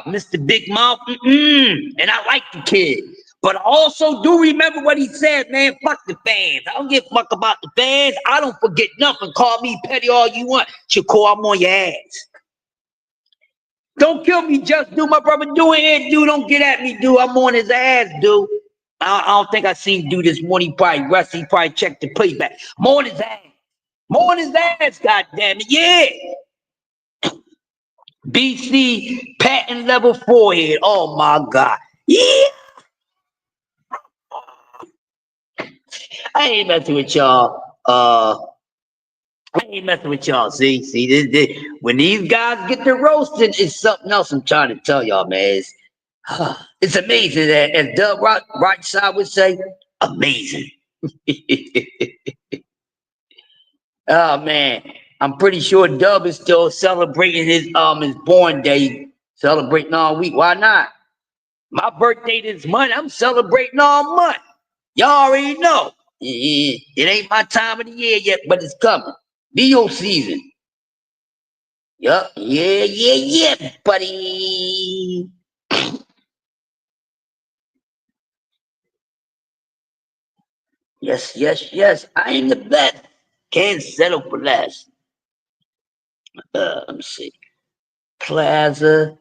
Mr. Big Mouth. And I like the kid. But I also do remember what he said, man. Fuck the fans. I don't give a fuck about the fans. I don't forget nothing. Call me petty all you want. Shakur, I'm on your ass. Don't kill me, just do my brother doing it, dude. Don't get at me, dude. I'm on his ass, dude. I don't think I seen dude this morning. He probably rusty. He probably checked the playback. I'm on his ass. I'm on his ass, goddamn it. Yeah. BC patent level forehead. Oh my God. Yeah. I ain't messing with y'all. I ain't messing with y'all. See, when these guys get to roasting, it's something else I'm trying to tell y'all, man. It's amazing that, as Doug Right Side would say, amazing. Oh man, I'm pretty sure Dub is still celebrating his born day, celebrating all week. Why not? My birthday this month, I'm celebrating all month. Y'all already know. It ain't my time of the year yet, but it's coming. Leo season. Yup. Yeah, buddy. Yes. I am the best. Can't settle for less. Let me see. Plaza.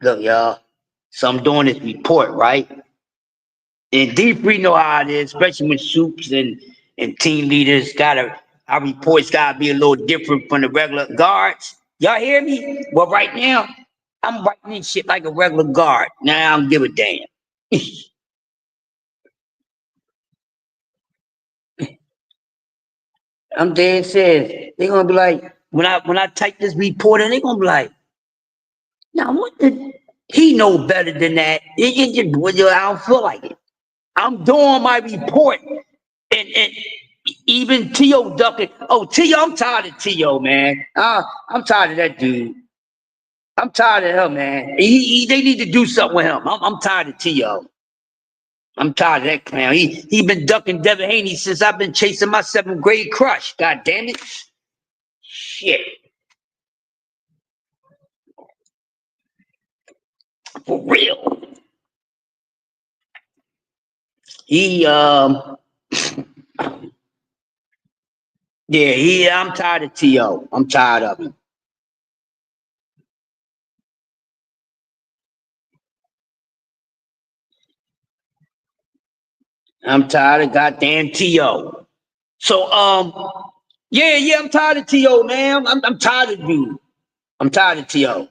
Look, y'all. So I'm doing this report, right? And D3 know how it is, especially when soups and team leaders our reports gotta be a little different from the regular guards. Y'all hear me? Well, right now, I'm writing this shit like a regular guard. Now I don't give a damn. I'm dead serious. They're gonna be like, when I type this report in, they're gonna be like, now what the he know better than that. I don't feel like it. I'm doing my report and even T.O. ducking. Oh, T.O., I'm tired of T.O., man. I'm tired of that dude. I'm tired of him, man. They need to do something with him. I'm tired of T.O. I'm tired of that clown. He been ducking Devin Haney since I've been chasing my 7th grade crush. God damn it. Shit. For real. I'm tired of T.O. I'm tired of him. I'm tired of goddamn T.O. So, I'm tired of T.O., man. I'm tired of dude. I'm tired of T.O.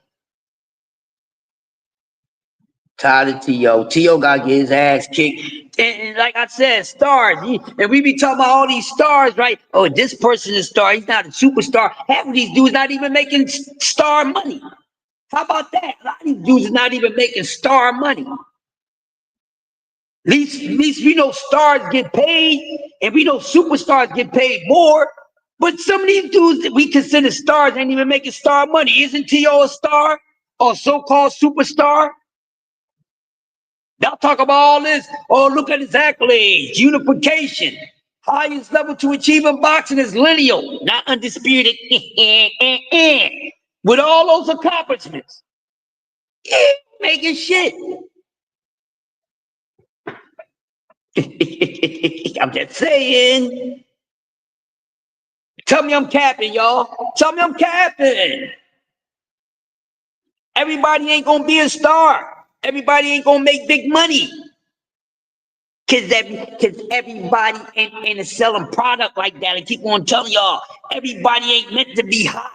Tired of T.O. T.O. got to get his ass kicked. And like I said, stars. And we be talking about all these stars, right? Oh, this person is a star. He's not a superstar. Half of these dudes not even making star money. How about that? A lot of these dudes is not even making star money. At least we know stars get paid, and we know superstars get paid more. But some of these dudes that we consider stars ain't even making star money. Isn't T.O. a star or so-called superstar? Y'all talk about all this. Oh, look at his accolades, unification. Highest level to achieve in boxing is lineal, not undisputed. With all those accomplishments, making shit. I'm just saying. Tell me I'm capping, y'all. Tell me I'm capping. Everybody ain't gonna be a star. Everybody ain't gonna make big money. Cause everybody ain't selling product like that. I keep on telling y'all, everybody ain't meant to be hot.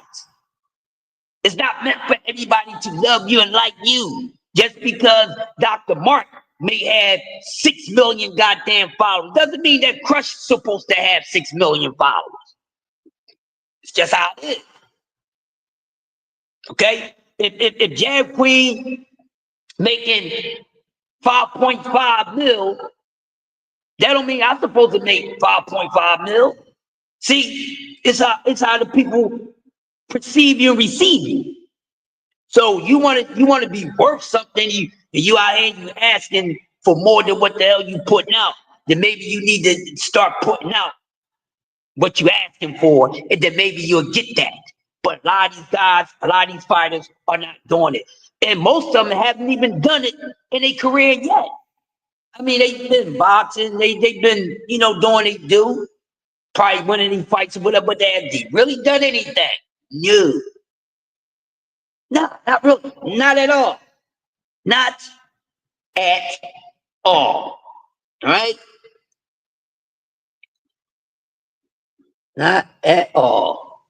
It's not meant for everybody to love you and like you. Just because Dr. Mark may have 6 million goddamn followers doesn't mean that Crush is supposed to have 6 million followers. It's just how it is. Okay? If Jab Queen making 5.5 mil, that don't mean I'm supposed to make 5.5 mil. See, it's how the people perceive you and receive you. So you want to be worth something. You out here you asking for more than what the hell you putting out. Then maybe you need to start putting out what you asking for, and then maybe you'll get that. But a lot of these guys, a lot of these fighters are not doing it, and most of them haven't even done it in their career yet. I mean, they've been boxing, they've been doing they do, probably winning these fights or whatever. But have they really done anything? No, not really, not at all. Not at all. All right? Not at all.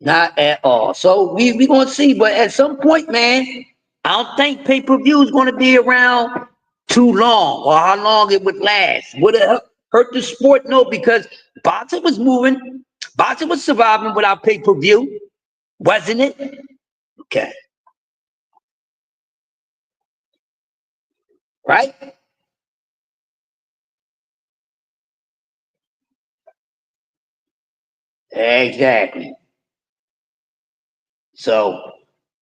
Not at all. So we going to see. But at some point, man, I don't think pay-per-view is going to be around too long or how long it would last. Would it hurt the sport? No, because boxing was moving. Boxing was surviving without pay-per-view. Wasn't it? Okay. Right? Exactly. So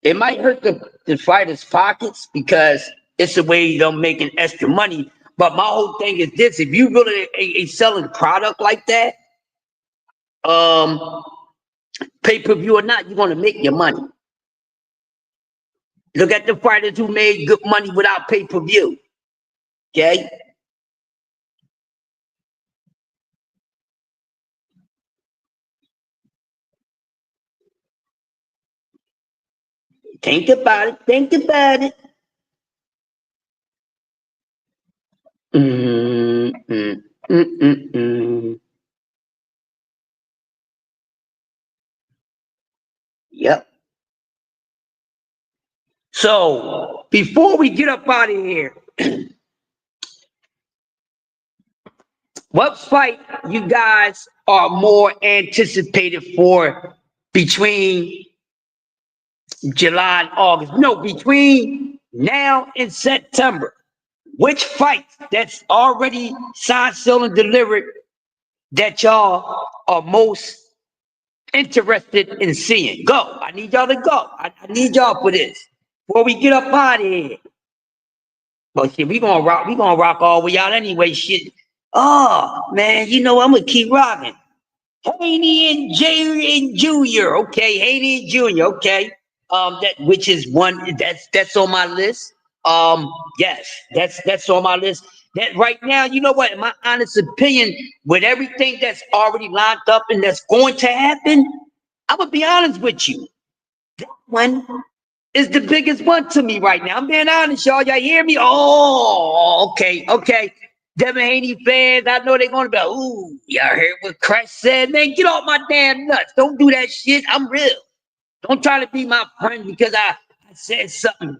it might hurt the fighters' pockets because it's a way of making extra money. But my whole thing is this: if you really a selling product like that, pay-per-view or not, you're gonna make your money. Look at the fighters who made good money without pay-per-view. Okay? Think about it. Think about it. Mm, mm, mm, mm, mm. Yep. So before we get up out of here, what fight you guys are more anticipated for between July and August? No, between now and September. Which fight that's already signed, sealed, and delivered that y'all are most interested in seeing? Go. I need y'all to go. I need y'all for this. Before we get up out of here. Well, shit, we gonna rock all the way out anyway. Shit. Oh man, I'm gonna keep rocking. Haney and Jr. Okay, Haney and Jr. Okay, that which is one that's on my list. Yes, that's on my list. That right now, you know what? In my honest opinion, with everything that's already lined up and that's going to happen, I'm gonna be honest with you. That one is the biggest one to me right now. I'm being honest, y'all. Y'all hear me? Oh, okay. Devin Haney fans, I know they're gonna be like, ooh, y'all heard what Crush said? Man, get off my damn nuts. Don't do that shit. I'm real. Don't try to be my friend because I said something.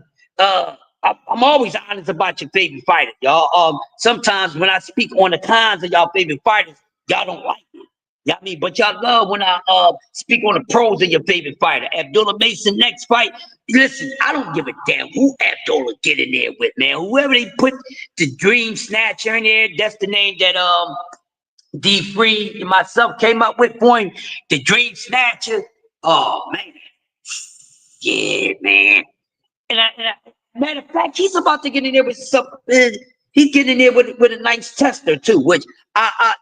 I'm always honest about your favorite fighter, y'all. Sometimes when I speak on the cons of y'all favorite fighters, y'all don't like it. You know what I mean? But y'all love when I speak on the pros of your favorite fighter. Abdullah Mason next fight. Listen, I don't give a damn who Abdullah get in there with, man. Whoever they put the Dream Snatcher in there, that's the name that D Free and myself came up with for him. The Dream Snatcher. Oh man. Yeah, man. Matter of fact, he's about to get in there with something. He's getting in there with a nice tester too, which I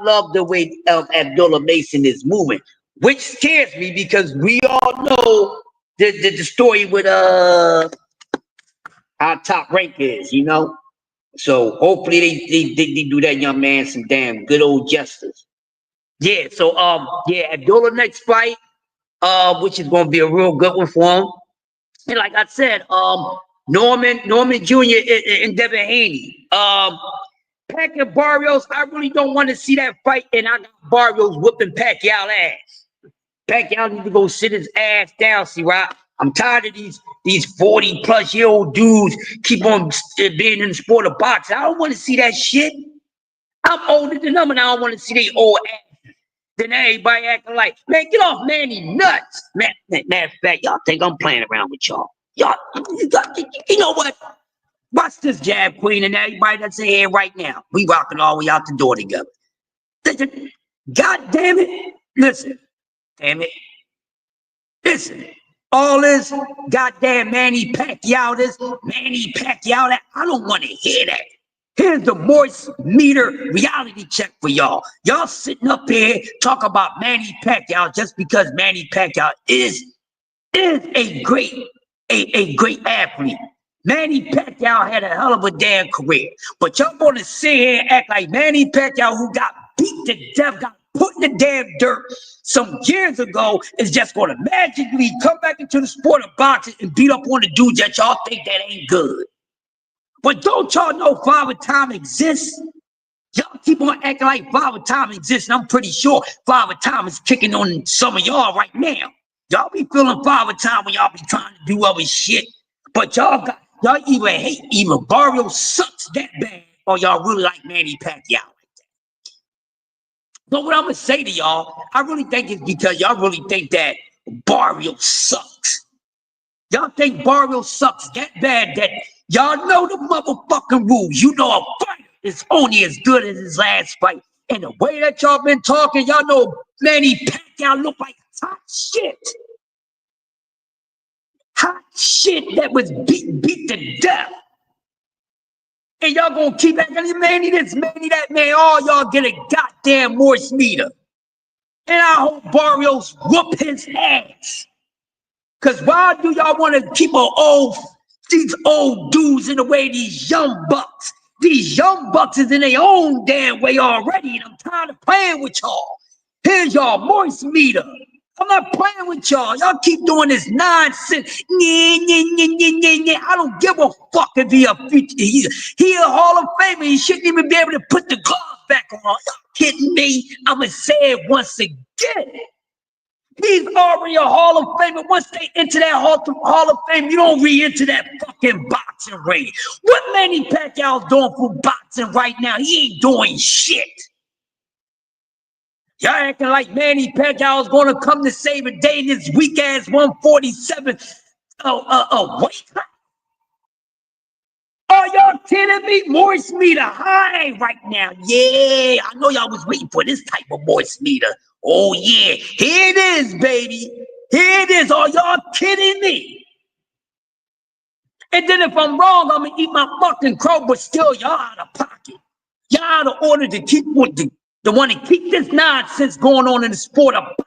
love the way Abdullah Mason is moving, which scares me because we all know the story with our Top Rank is. So hopefully they do that young man some damn good old justice. Yeah. So yeah, Abdullah next fight. which is going to be a real good one for him. And like I said, Norman Jr. and Devin Haney. Pac and Barrios, I really don't want to see that fight, and I got Barrios whooping Pacquiao ass. Pacquiao need to go sit his ass down, see, right? I'm tired of these 40-plus-year-old dudes keep on being in the sport of boxing. I don't want to see that shit. I'm older than them, and I don't want to see they old ass. Then everybody acting like, man, get off Manny nuts. Matter of fact, y'all think I'm playing around with y'all. Y'all, you know what? Watch this, Jab Queen, and everybody that's in here right now. We rocking all the way out the door together. God damn it. Listen. Damn it. Listen. All this goddamn Manny Pacquiao, that, I don't want to hear that. Here's the Moist Meter reality check for y'all. Y'all sitting up here talking about Manny Pacquiao just because Manny Pacquiao is a great athlete. Manny Pacquiao had a hell of a damn career. But y'all want to sit here and act like Manny Pacquiao, who got beat to death, got put in the damn dirt some years ago, is just going to magically come back into the sport of boxing and beat up on the dudes that y'all think that ain't good. But don't y'all know Father Time exists? Y'all keep on acting like Father Time exists, and I'm pretty sure Father Time is kicking on some of y'all right now. Y'all be feeling Father Time when y'all be trying to do other shit. But y'all either hate either Barrios sucks that bad, or y'all really like Manny Pacquiao like that. But what I'm gonna say to y'all, I really think it's because y'all really think that Barrios sucks. Y'all think Barrios sucks that bad that y'all know the motherfucking rules. You know a fighter is only as good as his last fight. And the way that y'all been talking, y'all know Manny Pacquiao look like hot shit. Hot shit that was beat to death. And y'all gonna keep acting Manny this, Manny that, man. All y'all get a goddamn Moist Meter. And I hope Barrios whoop his ass. Cause why do y'all want to keep these old dudes in the way, these young bucks? These young bucks is in their own damn way already, and I'm tired of playing with y'all. Here's y'all Moist Meter. I'm not playing with y'all. Y'all keep doing this nonsense. I don't give a fuck if he a Hall of Famer. He shouldn't even be able to put the glove back on. Y'all kidding me? I'ma say it once again. He's already a Hall of Famer. Once they enter that Hall of Fame, you don't re-enter that fucking boxing ring. What Manny Pacquiao's doing for boxing right now? He ain't doing shit. Y'all acting like Manny Pacquiao is going to come to save a day in this weak-ass 147 weight cut? Are y'all kidding me? Moist Meter high right now. Yeah, I know y'all was waiting for this type of Moist Meter. Oh, yeah. Here it is, baby. Here it is. Are y'all kidding me? And then if I'm wrong, I'm going to eat my fucking crow, but still, y'all out of pocket. Y'all out of order to keep the one to keep this nonsense going on in the sport of boxing.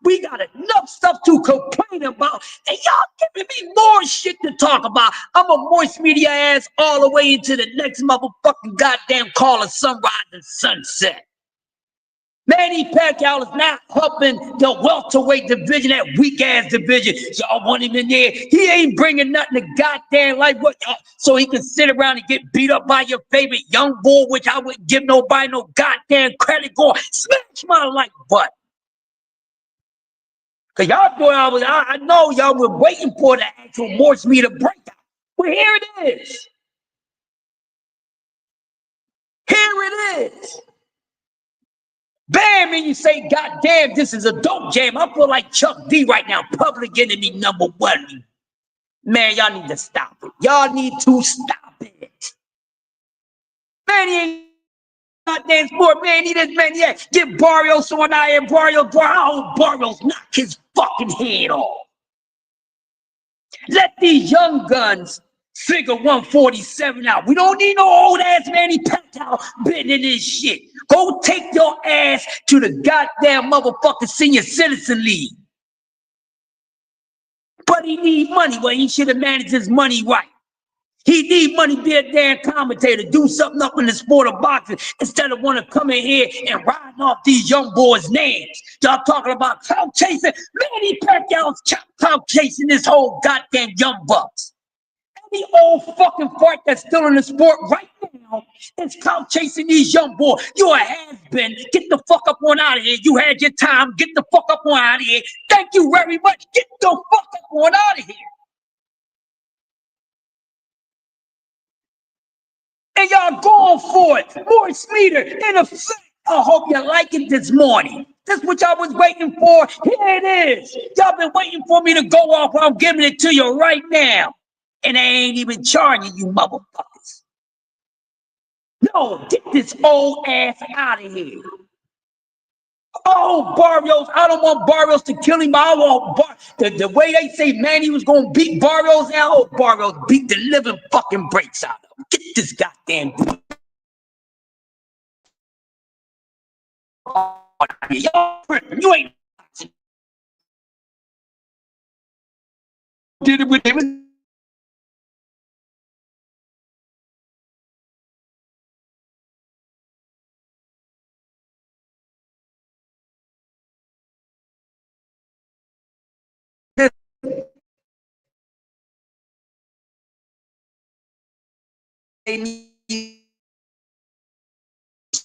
We got enough stuff to complain about, and y'all giving me more shit to talk about. I'm a Moist Media ass all the way into the next motherfucking goddamn call of sunrise and sunset. Manny Pacquiao is not helping the welterweight division, that weak-ass division. Y'all want him in there. He ain't bringing nothing to goddamn life so he can sit around and get beat up by your favorite young boy, which I wouldn't give nobody no goddamn credit for. Smash my like butt. Because y'all thought I know y'all were waiting for the actual Moist Meter breakout. Well, here it is. Here it is. Bam, and you say, God damn, this is a dope jam. I feel like Chuck D right now, Public Enemy #1. Man, y'all need to stop it. Y'all need to stop it. Man, he ain't goddamn sport. Man, he this, man, yeah. Get Barrios on out here, Barrios. I hope Barrios knock his fucking head off. Let these young guns figure 147 out. We don't need no old ass Manny Pacquiao bidding in this shit. Go take your ass to the goddamn motherfucking Senior Citizen League. But he need money. Well, he should have managed his money right. He need money to be a damn commentator, do something up in the sport of boxing instead of want to come in here and riding off these young boys' names. Y'all talking about clout chasing? Manny Pacquiao's clout chasing this whole goddamn Young Bucks. Any old fucking fart that's still in the sport right now is clout chasing these young boys. You a has-been. Get the fuck up on out of here. You had your time. Get the fuck up on out of here. Thank you very much. Get the fuck up on out of here. And y'all going for it. More Smeeter, in effect. I hope you like it this morning. That's what y'all was waiting for. Here it is. Y'all been waiting for me to go off. I'm giving it to you right now. And I ain't even charging you motherfuckers. No, get this old ass out of here. Oh, Barrios, I don't want Barrios to kill him. I want the way they say Manny was going to beat Barrios out. Oh, Barrios beat the living fucking brakes out of him. Get this goddamn you ain't did it with him.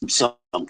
Something.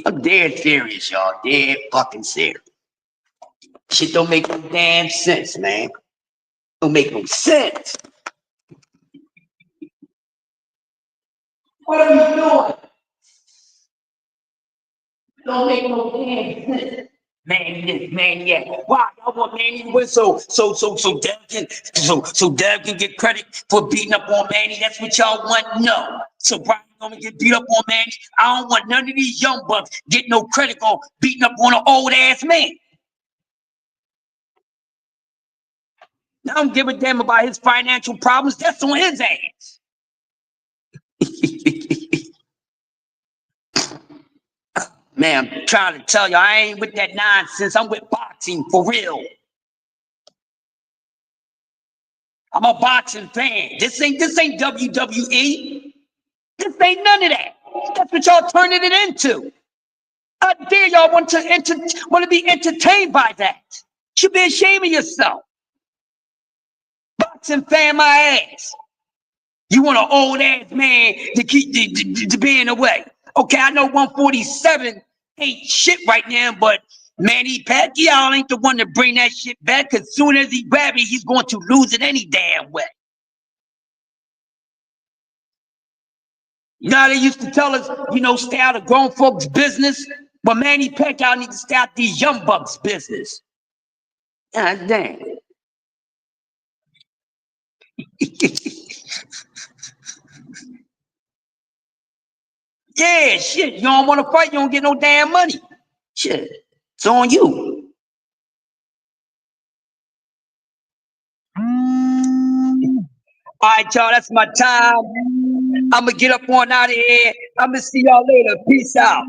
I'm dead serious, y'all. Dead fucking serious. Shit don't make no damn sense, man. Don't make no sense. What are you doing? Don't make no damn sense. Manny this, Manny that. Why y'all want Manny to win so Dev can get credit for beating up on Manny? That's what y'all want? No. So Brian gonna get beat up on Manny. I don't want none of these young bucks getting no credit for beating up on an old ass man. I don't give a damn about his financial problems. That's on his ass. Man, I'm trying to tell you, I ain't with that nonsense. I'm with boxing for real. I'm a boxing fan. This ain't WWE. This ain't none of that. That's what y'all turning it into. How dare y'all want to be entertained by that? You should be ashamed of yourself. Boxing fan my ass. You want an old ass man to keep to be in the way. Okay, I know 147 ain't shit right now, but Manny Pacquiao ain't the one to bring that shit back, because soon as he grab it, he's going to lose it any damn way. You know how they used to tell us, stay out of grown folks' business? But Manny Pacquiao needs to stay out these young bucks' business. God damn. Yeah, shit. You don't want to fight, you don't get no damn money. Shit. It's on you. All right, y'all, that's my time. I'm going to get up on out of here. I'm going to see y'all later. Peace out.